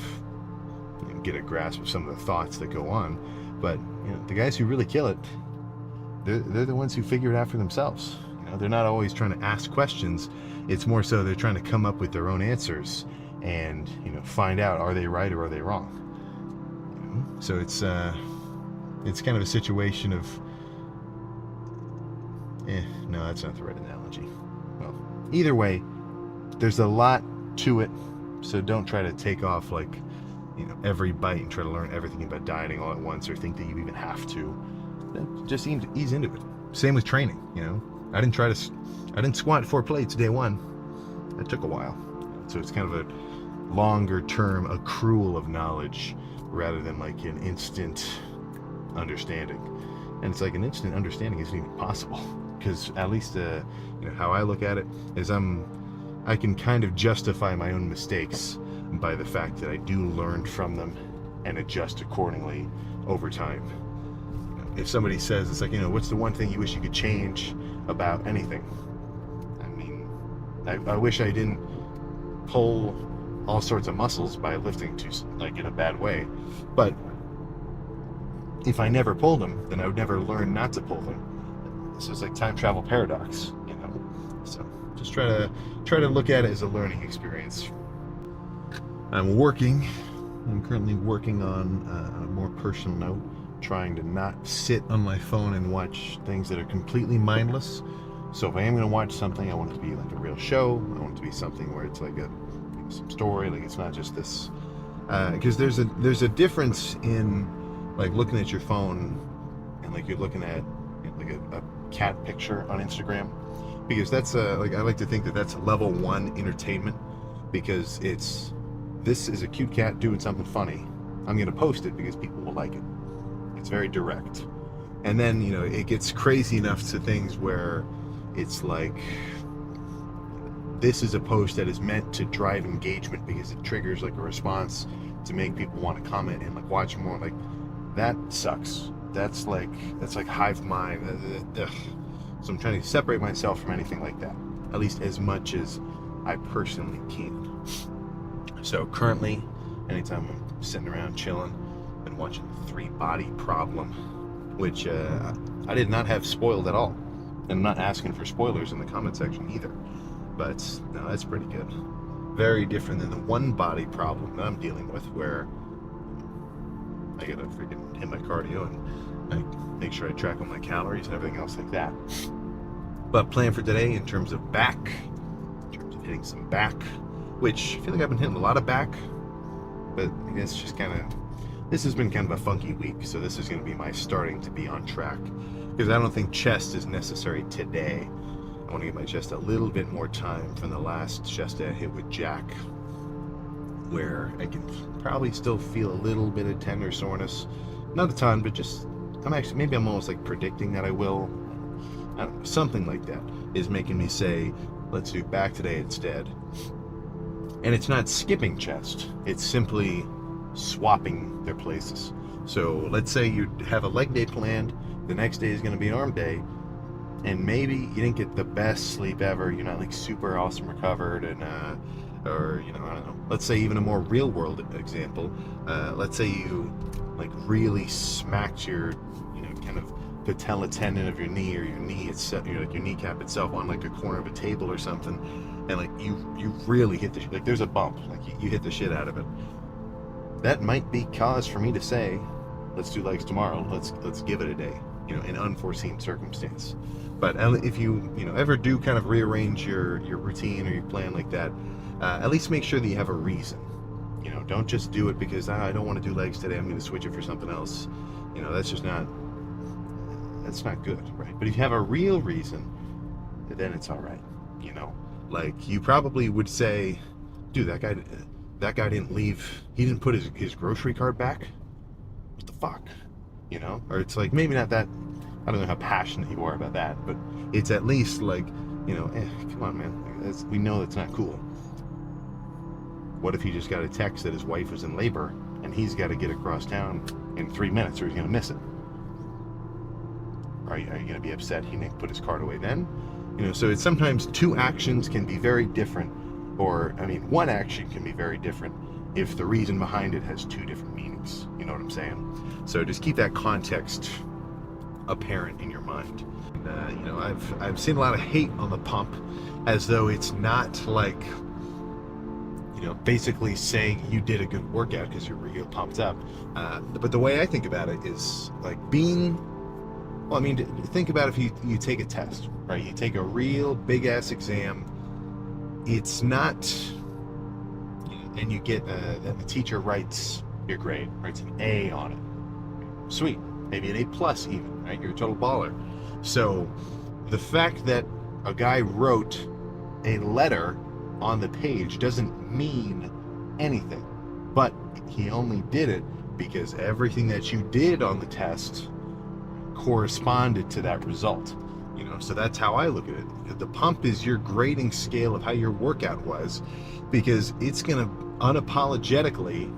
you know, get a grasp of some of the thoughts that go on. But you know, the guys who really kill it, they're the ones who figure it out for themselves. You know, they're not always trying to ask questions. It's more so they're trying to come up with their own answers and, you know, find out, are they right or are they wrong? You know? So it's kind of a situation of, no, that's not the right analogy. Well, either way, there's a lot to it, so don't try to take off like, you know, every bite and try to learn everything about dieting all at once or think that you even have to. Just ease into it. Same with training, you know. I didn't squat 4 plates day one. That took a while. So it's kind of a longer term accrual of knowledge rather than like an instant understanding. And it's like an instant understanding isn't even possible, because at least you know, how I look at it is I can kind of justify my own mistakes by the fact that I do learn from them and adjust accordingly over time. You know, if somebody says, it's like, you know, what's the one thing you wish you could change about anything? I mean, I wish I didn't pull all sorts of muscles by lifting too, like in a bad way, but if I never pulled them, then I would never learn not to pull them. So it's like time travel paradox, you know. So just try to look at it as a learning experience. I'm currently working on a more personal note, trying to not sit on my phone and watch things that are completely mindless. So if I am going to watch something, I want it to be like a real show. I want it to be something where it's like some story, like it's not just this. Because there's a difference in like looking at your phone and like you're looking at, you know, like a cat picture on Instagram, because that's like I like to think that that's level 1 entertainment, because this is a cute cat doing something funny. I'm gonna post it because people will like it. It's very direct. And then, you know, it gets crazy enough to things where it's like, this is a post that is meant to drive engagement because it triggers like a response to make people want to comment and like watch more. Like, that sucks. That's like hive mind. Ugh. So I'm trying to separate myself from anything like that, at least as much as I personally can. So currently, anytime I'm sitting around chilling, been watching The 3 Body Problem, which I did not have spoiled at all. And I'm not asking for spoilers in the comment section either. But no, that's pretty good. Very different than the 1 body problem that I'm dealing with, where I gotta freaking hit my cardio and I make sure I track all my calories and everything else like that. But plan for today in terms of back, in terms of hitting some back, which I feel like I've been hitting a lot of back, but I guess just kind of this has been kind of a funky week, so this is going to be my starting to be on track, because I don't think chest is necessary today. I want to give my chest a little bit more time from the last chest I hit with Jack, where I can probably still feel a little bit of tender soreness, not a ton, but just maybe I'm almost like predicting that I will. I don't know, something like that is making me say, let's do back today instead. And it's not skipping chest, it's simply swapping their places. So let's say you have a leg day planned, the next day is going to be arm day, and maybe you didn't get the best sleep ever, you're not like super awesome recovered, and or I don't know, let's say even a more real world example, let's say you like really smacked your kind of patella tendon of your knee, or your knee itself, your kneecap itself on like a corner of a table or something, and like you really hit like there's a bump, like you hit the shit out of it. That might be cause for me to say, let's do legs tomorrow, let's give it a day, in unforeseen circumstance. But if you ever do kind of rearrange your routine or your plan like that, at least make sure that you have a reason. Don't just do it because I don't want to do legs today, I'm going to switch it for something else. That's not good, right? But if you have a real reason, then it's all right. Like you probably would say, dude, that guy didn't leave, he didn't put his grocery cart back. What the fuck? Or it's like, maybe not that, I don't know how passionate you are about that, but it's at least like, come on, man, we know that's not cool. What if he just got a text that his wife was in labor and he's got to get across town in 3 minutes or he's going to miss it? Are you going to be upset he didn't put his cart away then? So it's sometimes two actions can be very different, or one action can be very different if the reason behind it has two different meanings. You know what I'm saying? So just keep that context apparent in your mind. And, I've seen a lot of hate on the pump, as though it's not like, basically saying you did a good workout because you're real pumped up. But the way I think about it is like think about if you take a test, right? You take a real big ass exam. It's not, and you get, and the teacher writes your grade, writes an A on it. Sweet, maybe an A+ even, right? You're a total baller. So the fact that a guy wrote a letter on the page doesn't mean anything, but he only did it because everything that you did on the test corresponded to that result. So that's how I look at it. The pump is your grading scale of how your workout was, because it's going to unapologetically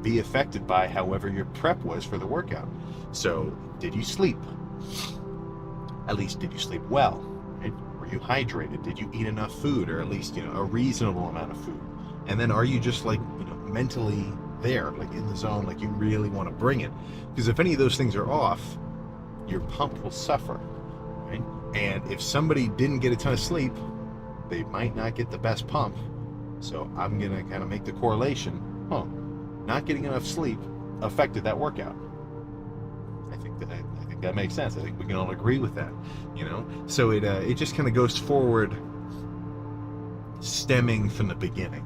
be affected by however your prep was for the workout. So did you sleep? At least did you sleep well? Right? Were you hydrated? Did you eat enough food, or at least a reasonable amount of food? And then are you just like mentally there, like in the zone, like you really want to bring it? Because if any of those things are off, your pump will suffer, right? And if somebody didn't get a ton of sleep, they might not get the best pump. So I'm gonna kind of make the correlation. Not getting enough sleep affected that workout. I think that makes sense. I think we can all agree with that. So it just kind of goes forward, stemming from the beginning.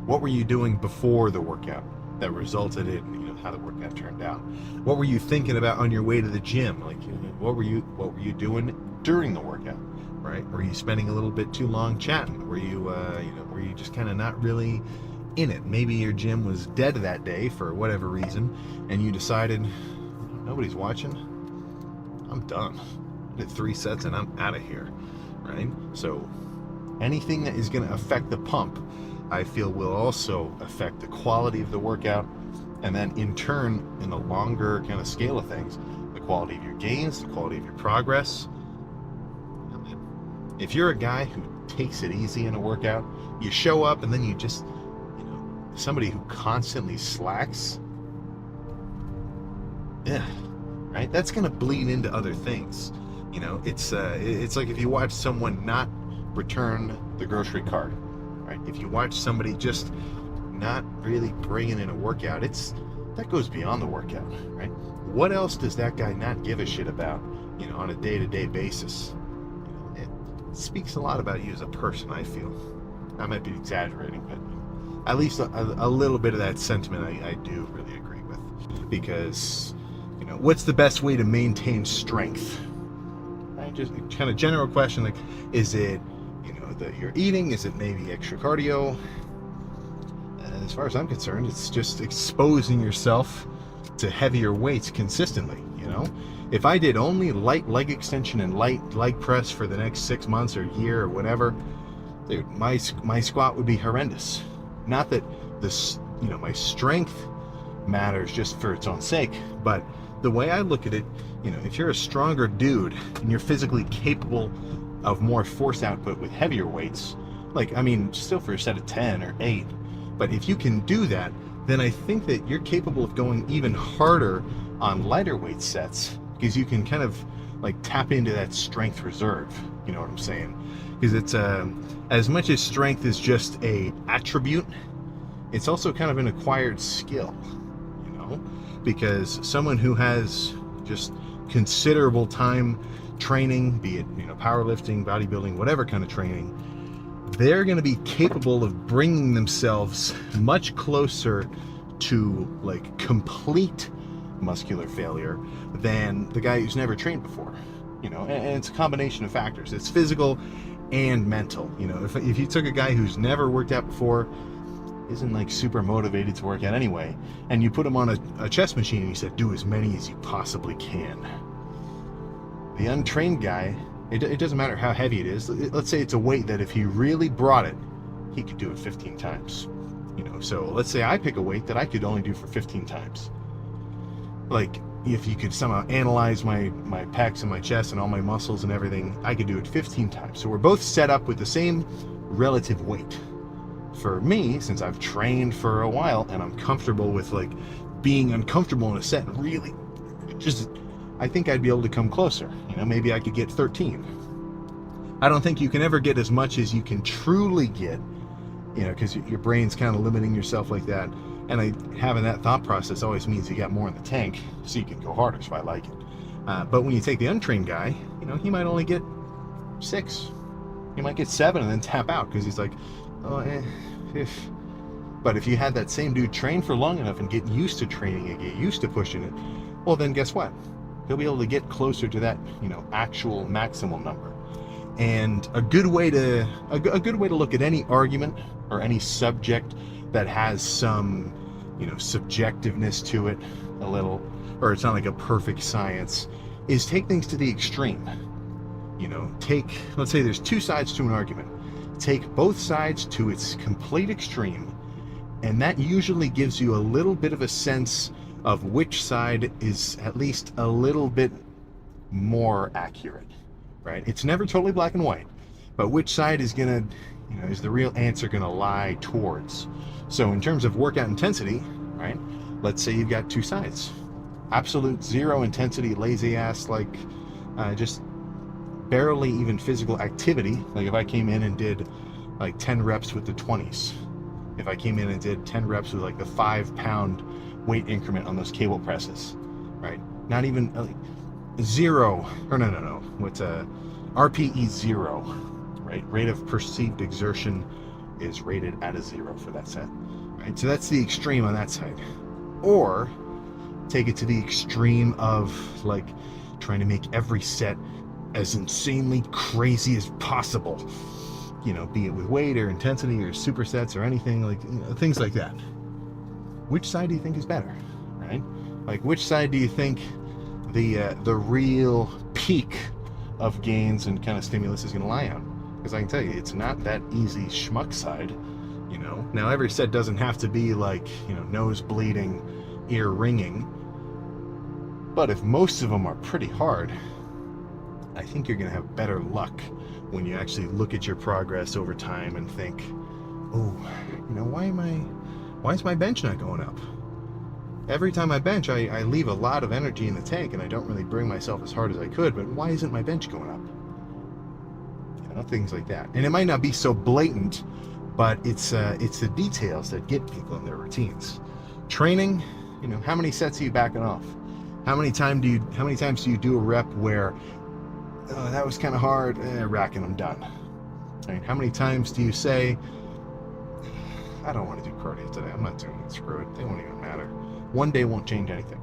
What were you doing before the workout that resulted in how the workout turned out? What were you thinking about on your way to the gym? Like what were you doing during the workout, right? Were you spending a little bit too long chatting? Were you were you just kind of not really in it? Maybe your gym was dead that day for whatever reason, and you decided, nobody's watching, I'm done. I did 3 sets and I'm out of here, right? So anything that is going to affect the pump, I feel will also affect the quality of the workout, and then in turn, in the longer kind of scale of things, the quality of your gains, the quality of your progress. If you're a guy who takes it easy in a workout, you show up and then you just, somebody who constantly slacks, right? That's going to bleed into other things. It's like if you watch someone not return the grocery cart, right? If you watch somebody just not really bringing in a workout, that goes beyond the workout, right? What else does that guy not give a shit about, on a day-to-day basis? It speaks a lot about you as a person, I feel. I might be exaggerating, but at least a little bit of that sentiment I do really agree with. because, you know, what's the best way to maintain strength? Right? Just kind of general question, like, is it, you know, that you're eating? Is it maybe extra cardio? As far as I'm concerned, it's just exposing yourself to heavier weights consistently, you know? If I did only light leg extension and light leg press for the next 6 months or year or whatever, dude, my squat would be horrendous. Not that this, you know, my strength matters just for its own sake, but the way I look at it, you know, if you're a stronger dude and you're physically capable of more force output with heavier weights, like, I mean, still for a set of 10 or 8, but if you can do that, then I think that you're capable of going even harder on lighter weight sets, because you can kind of like tap into that strength reserve. You know what I'm saying? Because it's as much as strength is just a attribute, it's also kind of an acquired skill, you know, because someone who has just considerable time training, be it, you know, powerlifting, bodybuilding, whatever kind of training, they're going to be capable of bringing themselves much closer to like complete muscular failure than the guy who's never trained before, you know. And it's a combination of factors. It's physical and mental. You know, if you took a guy who's never worked out before, isn't like super motivated to work out anyway, and you put him on a chest machine and you said, do as many as you possibly can, the untrained guy, it doesn't matter how heavy it is. Let's say it's a weight that if he really brought it, he could do it 15 times. You know, so let's say I pick a weight that I could only do for 15 times. Like, if you could somehow analyze my pecs and my chest and all my muscles and everything, I could do it 15 times. So we're both set up with the same relative weight. For me, since I've trained for a while and I'm comfortable with like being uncomfortable in a set and really just, I think I'd be able to come closer. You know, maybe I could get 13. I don't think you can ever get as much as you can truly get, you know, because your brain's kind of limiting yourself like that. And having that thought process always means you got more in the tank, so you can go harder, so I like it. But when you take the untrained guy, you know, he might only get 6. He might get 7 and then tap out because he's like, oh, But if you had that same dude train for long enough and get used to training and get used to pushing it, well, then guess what? He'll be able to get closer to that, you know, actual maximal number. And a good way to look at any argument or any subject that has some, you know, subjectiveness to it a little, or it's not like a perfect science, is take things to the extreme. You know, let's say there's 2 sides to an argument. Take both sides to its complete extreme, and that usually gives you a little bit of a sense of which side is at least a little bit more accurate, right? It's never totally black and white, but which side is gonna, you know, is the real answer gonna lie towards? So in terms of workout intensity, right, let's say you've got 2 sides. Absolute 0 intensity, lazy ass, like just barely even physical activity. Like if I came in and did like 10 reps with the 20s, if I came in and did 10 reps with like the 5-pound weight increment on those cable presses, right? Not even like 0, or no, what's RPE 0, right? Rate of perceived exertion is rated at a 0 for that set, right? So that's the extreme on that side. Or take it to the extreme of like trying to make every set as insanely crazy as possible, you know, be it with weight or intensity or supersets or anything, like, you know, things like that. Which side do you think is better, right? Like, which side do you think the real peak of gains and kind of stimulus is going to lie on? Because I can tell you, it's not that easy schmuck side, you know. Now, every set doesn't have to be like, you know, nose bleeding, ear ringing, but if most of them are pretty hard, I think you're going to have better luck when you actually look at your progress over time and think, oh, you know, why is my bench not going up? Every time I bench, I leave a lot of energy in the tank and I don't really bring myself as hard as I could, but why isn't my bench going up? You know, things like that. And it might not be so blatant, but it's the details that get people in their routines. Training, you know, how many sets are you backing off? How many times do you do a rep where, oh, that was kind of hard, rack and I'm done? I mean, how many times do you say, I don't want to do cardio today, I'm not doing it, screw it, they won't even matter. one day won't change anything.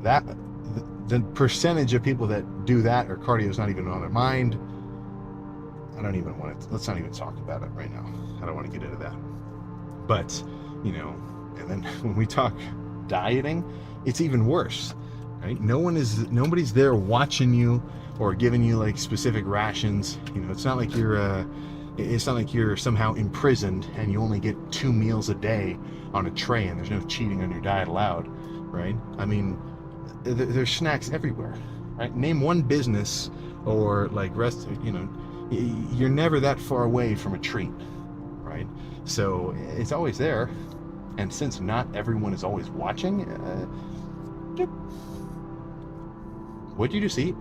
That the percentage of people that do that, or cardio is not even on their mind. I don't even want to, let's not even talk about it right now. I don't want to get into that. But, you know, and then when we talk dieting, it's even worse, right? Nobody's there watching you or giving you like specific rations. You know, it's not like you're somehow imprisoned and you only get 2 meals a day on a tray and there's no cheating on your diet allowed, right? I mean, there's snacks everywhere, right? Name one business or like you know, you're never that far away from a treat, right? So it's always there. And since not everyone is always watching, what'd you just eat?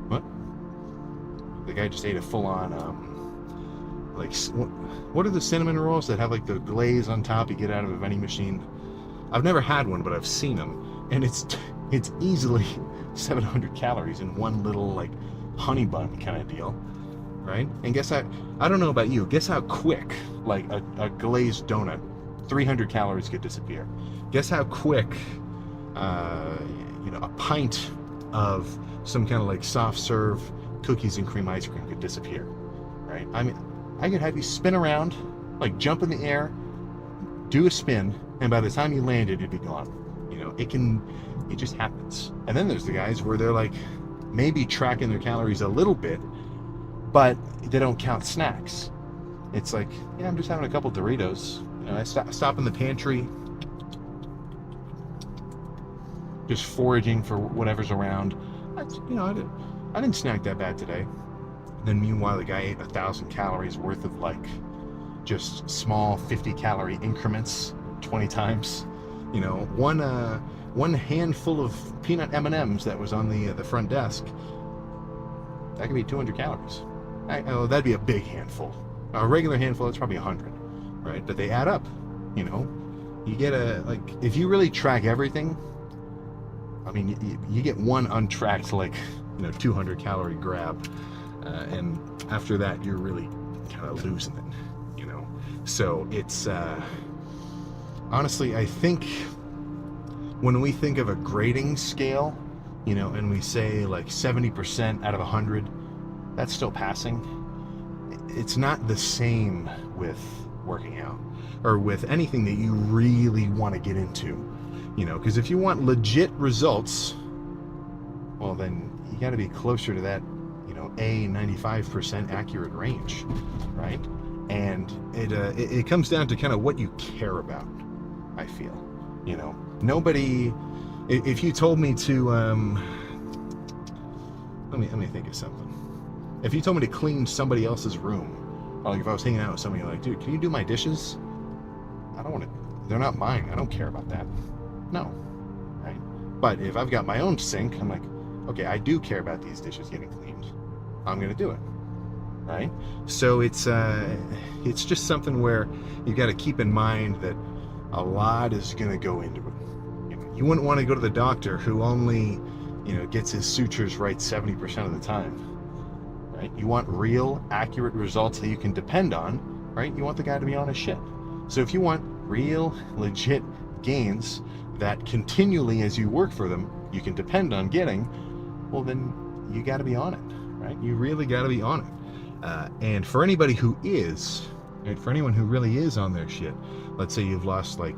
What? The guy just ate a full-on, like, what are the cinnamon rolls that have like the glaze on top you get out of a vending machine? I've never had one, but I've seen them. And it's easily 700 calories in one little like honey bun kind of deal, right? And guess I don't know about you, guess how quick like a glazed donut, 300 calories could disappear. Guess how quick you know, a pint of some kind of like soft serve cookies and cream ice cream could disappear, right? I mean, I could have you spin around, like jump in the air, do a spin, and by the time you landed, it'd be gone. You know, it just happens. And then there's the guys where they're like maybe tracking their calories a little bit, but they don't count snacks. It's like, yeah, I'm just having a couple Doritos. You know, I stop in the pantry, just foraging for whatever's around. You know, I didn't snack that bad today. Then meanwhile, the guy ate 1,000 calories worth of like just small 50-calorie increments 20 times. You know, one handful of peanut M&Ms that was on the front desk, that could be 200 calories. Oh, that'd be a big handful. A regular handful, that's probably 100, right? But they add up. You know, you get like, if you really track everything, I mean, you get one untracked like, you know, 200 calorie grab, and after that you're really kind of losing it, you know. So it's honestly, I think when we think of a grading scale, you know, and we say like 70% out of 100, that's still passing. It's not the same with working out or with anything that you really want to get into, you know, because if you want legit results, well, then you got to be closer to that, you know, 95% accurate range, right? And it comes down to kind of what you care about, I feel. You know, nobody, if you told me to let me think of something. If you told me to clean somebody else's room, or like if I was hanging out with somebody, like, dude, can you do my dishes? I don't want to, they're not mine, I don't care about that. No, right? But if I've got my own sink, I'm like, okay, I do care about these dishes getting cleaned, I'm gonna do it, right? So it's just something where you got to keep in mind that a lot is gonna go into it. You wouldn't want to go to the doctor who only, you know, gets his sutures right 70% of the time, right? You want real, accurate results that you can depend on, right? You want the guy to be on his shit. So if you want real, legit gains that continually, as you work for them, you can depend on getting, well, then you got to be on it, right? You really got to be on it. And for anybody who is, right, for anyone who really is on their shit, let's say you've lost like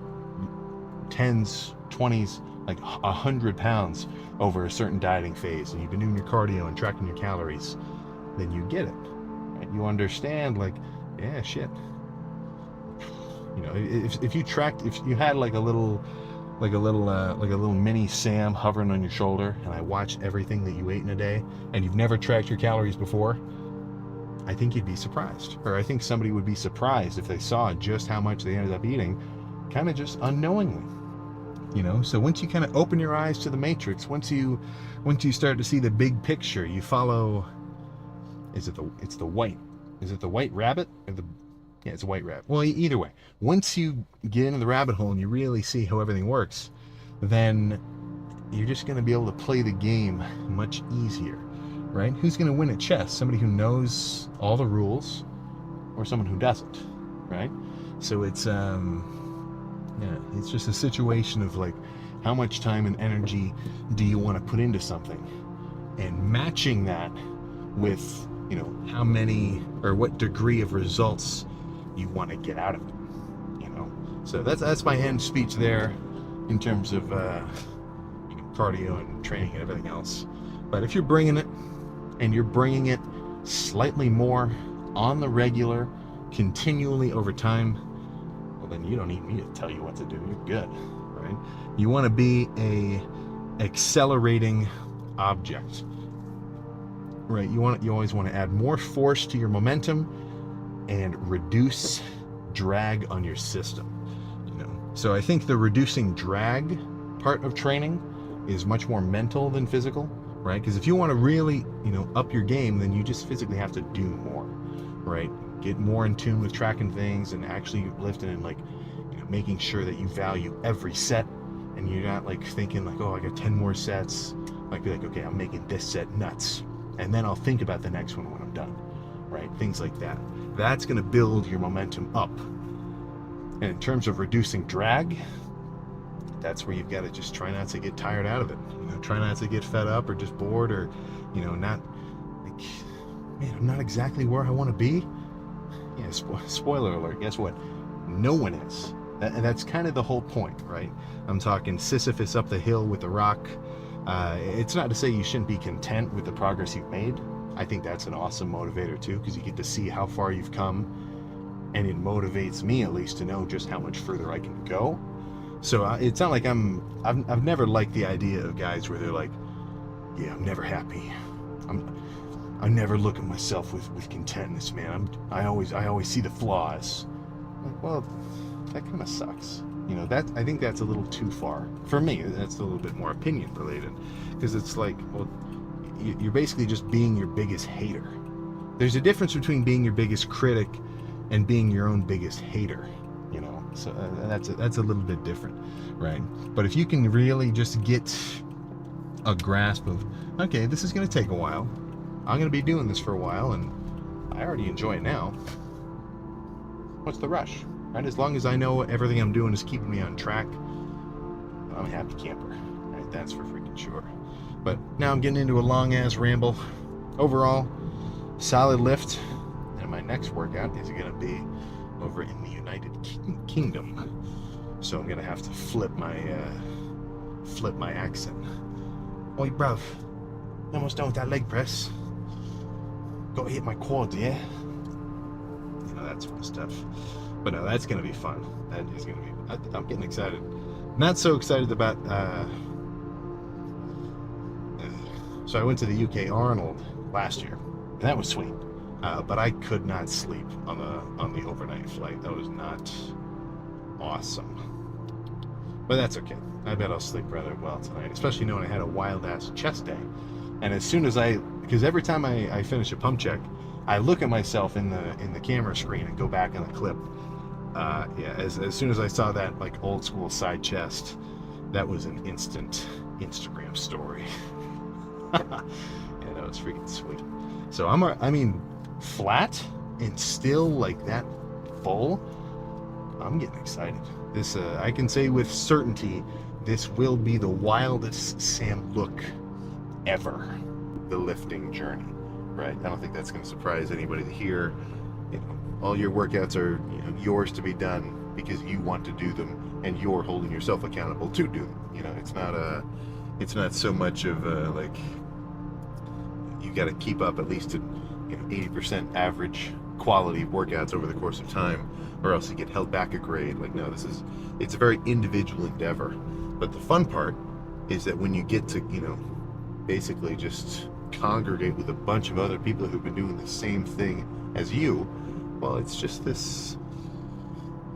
10s, 20s, like 100 pounds over a certain dieting phase, and you've been doing your cardio and tracking your calories, then you get it, right? You understand, like, yeah, shit. You know, if you tracked, if you had like a little mini Sam hovering on your shoulder, and I watched everything that you ate in a day, and you've never tracked your calories before, I think you'd be surprised. Or I think somebody would be surprised if they saw just how much they ended up eating, kind of just unknowingly. You know, so once you kind of open your eyes to the matrix, once you start to see the big picture, you follow, it's the white rabbit, or it's a white rabbit. Well, either way, once you get into the rabbit hole and you really see how everything works, then you're just going to be able to play the game much easier, right? Who's going to win at chess? Somebody who knows all the rules, or someone who doesn't, right? So it's Yeah, it's just a situation of like, how much time and energy do you want to put into something, and matching that with, you know, how many or what degree of results you want to get out of it, you know. So that's my end speech there in terms of you know, cardio and training and everything else. But if you're bringing it, and you're bringing it slightly more on the regular, continually over time, well, then you don't need me to tell you what to do. You're good, right? You want to be a accelerating object, right? You always want to add more force to your momentum and reduce drag on your system, you know. So I think the reducing drag part of training is much more mental than physical, right? Because if you want to really, you know, up your game, then you just physically have to do more, right? Get more in tune with tracking things and actually lifting and, like, you know, making sure that you value every set, and you're not like thinking like, oh, I got 10 more sets. Like, be like, okay, I'm making this set nuts, and then I'll think about the next one when I'm done, right? Things like that. That's going to build your momentum up. And in terms of reducing drag, that's where you've got to just try not to get tired out of it. You know, try not to get fed up or just bored, or, you know, not like, man, I'm not exactly where I want to be. Yeah, spoiler alert, guess what? No one is. That's kind of the whole point, right? I'm talking Sisyphus up the hill with the rock. It's not to say you shouldn't be content with the progress you've made. I think that's an awesome motivator too, because you get to see how far you've come, and it motivates me at least to know just how much further I can go. So it's not like I've never liked the idea of guys where they're like, yeah, I'm never happy. I never look at myself with contentness, man. I always see the flaws. Like, well, that kind of sucks. You know, I think that's a little too far. For me, that's a little bit more opinion related. Because it's like, well, you're basically just being your biggest hater. There's a difference between being your biggest critic and being your own biggest hater, you know. So that's a little bit different, right? But if you can really just get a grasp of, okay, this is going to take a while. I'm going to be doing this for a while, and I already enjoy it now. What's the rush, right? As long as I know everything I'm doing is keeping me on track, I'm a happy camper, right? That's for freaking sure. But now I'm getting into a long-ass ramble. Overall, solid lift, and my next workout is going to be over in the United Kingdom. So I'm going to have to flip my accent. Oi, bruv, almost done with that leg press. Got to hit my quads, yeah? You know, that sort of stuff. But no, that's going to be fun. That is going to be... I'm getting excited. Not so excited about... So I went to the UK Arnold last year. And that was sweet. But I could not sleep on the overnight flight. That was not awesome. But that's okay. I bet I'll sleep rather well tonight, especially knowing I had a wild-ass chest day. And as soon as because every time I finish a pump check, I look at myself in the camera screen and go back on the clip. Yeah, as soon as I saw that, like, old school side chest, that was an instant Instagram story. Yeah, that was freaking sweet. So I mean, flat and still like that full, I'm getting excited. This I can say with certainty, this will be the wildest Sam look ever. The lifting journey, right? I don't think that's going to surprise anybody to hear. You know, all your workouts are, you know, yours to be done because you want to do them, and you're holding yourself accountable to do them. You know, it's not so much of like you got to keep up at least to, you know, 80% average quality workouts over the course of time, or else you get held back a grade. Like, no, it's a very individual endeavor. But the fun part is that when you get to, you know, basically just congregate with a bunch of other people who've been doing the same thing as you, well, it's just this,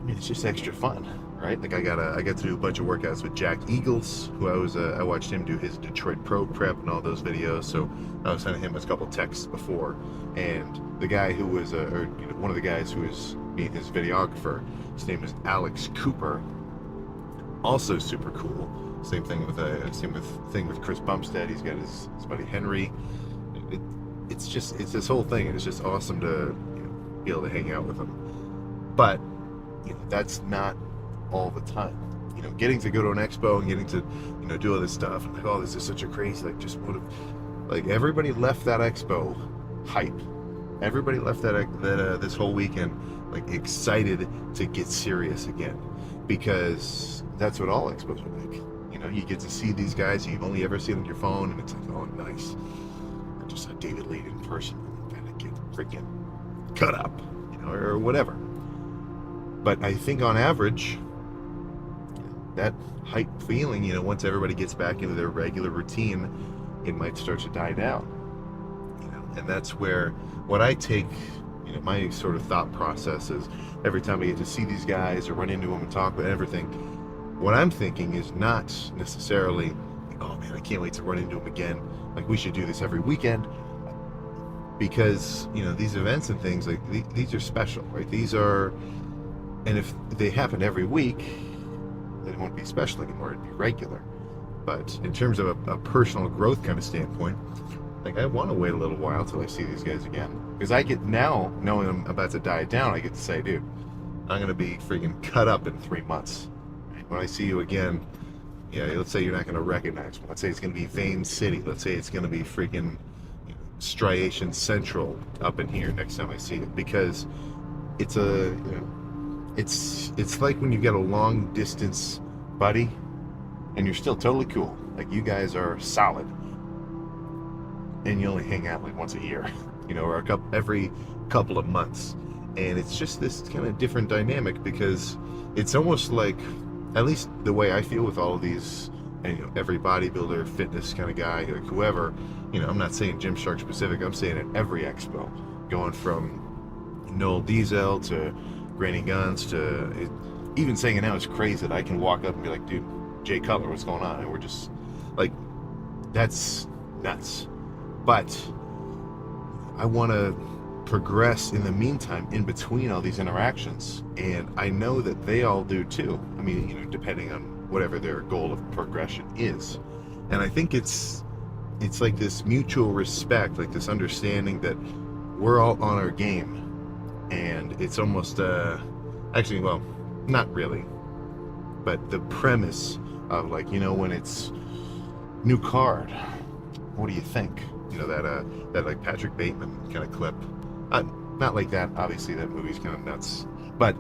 I mean, it's just extra fun, right? Like, I got to do a bunch of workouts with Jack Eagles, who I watched him do his Detroit Pro Prep and all those videos, so I was sending him a couple texts before, and the guy who was, one of the guys who was being his videographer, his name is Alex Cooper, also super cool. Same thing with Chris Bumstead. He's got his buddy Henry. It's this whole thing, and it's just awesome to, you know, be able to hang out with them. But, you know, that's not all the time. You know, getting to go to an expo and getting to, you know, do all this stuff. And like, oh, this is such a crazy, like, just like everybody left that expo hype. Everybody left this whole weekend like excited to get serious again, because that's what all expos are like. You know, you get to see these guys you've only ever seen on your phone, and it's like, oh, nice. I just saw David Lee in person, and kind of get freaking cut up, you know, or whatever. But I think on average, that hype feeling, you know, once everybody gets back into their regular routine, it might start to die down. You know, and that's where what I take, you know, my sort of thought process is every time I get to see these guys or run into them and talk about everything, what I'm thinking is not necessarily, oh man, I can't wait to run into them again. Like, we should do this every weekend, because, you know, these events and things, like, these are special, right? These are, and if they happen every week, then it won't be special anymore, it'd be regular. But in terms of a personal growth kind of standpoint, like, I want to wait a little while till I see these guys again, because I get, now knowing I'm about to die down, I get to say, dude, I'm gonna be freaking cut up in 3 months. When I see you again, yeah, let's say you're not gonna recognize me. Let's say it's gonna be Vein City. Let's say it's gonna be freaking, you know, Striation Central up in here next time I see it, because it's a, you know, it's like when you get a long distance buddy and you're still totally cool. Like, you guys are solid, and you only hang out like once a year, you know, or every couple of months. And it's just this kind of different dynamic, because it's almost like, at least the way I feel with all of these, and, you know, every bodybuilder, fitness kind of guy, like whoever, you know, I'm not saying Gymshark specific, I'm saying at every expo, going from Noel Diesel to Granny Guns to, even saying it now is crazy that I can walk up and be like, dude, Jay Cutler, what's going on? And we're just like, that's nuts. But I want to progress in the meantime, in between all these interactions, and I know that they all do too. I mean, you know, depending on whatever their goal of progression is. And I think it's like this mutual respect, like this understanding that we're all on our game. And it's almost actually, well, not really, but the premise of, like, you know, when it's new card, what do you think? You know, that like Patrick Bateman kind of clip. Not like that, obviously, that movie's kind of nuts, but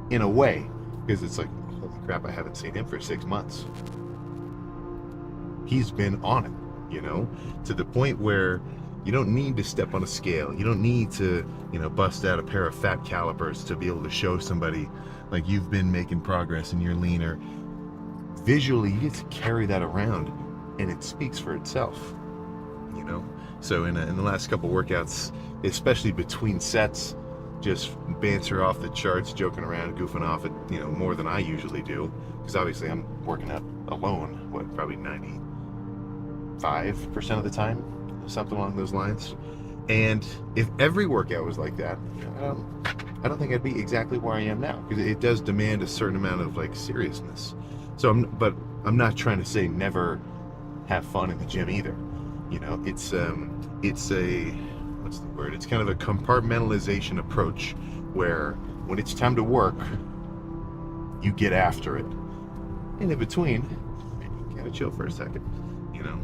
in a way, because it's like, holy crap, I haven't seen him for 6 months. He's been on it, you know, to the point where you don't need to step on a scale. You don't need to, you know, bust out a pair of fat calipers to be able to show somebody, like, you've been making progress and you're leaner. Visually, you get to carry that around, and it speaks for itself, you know. So in the last couple workouts, especially between sets, just banter off the charts, joking around, goofing off it, you know, more than I usually do, because obviously I'm working out alone, probably 95% of the time, something along those lines. And if every workout was like that, I don't think I'd be exactly where I am now, because it does demand a certain amount of, like, seriousness. So I'm not trying to say never have fun in the gym either. You know, it's a, what's the word? It's kind of a compartmentalization approach, where when it's time to work, you get after it. And in between, you gotta chill for a second, you know.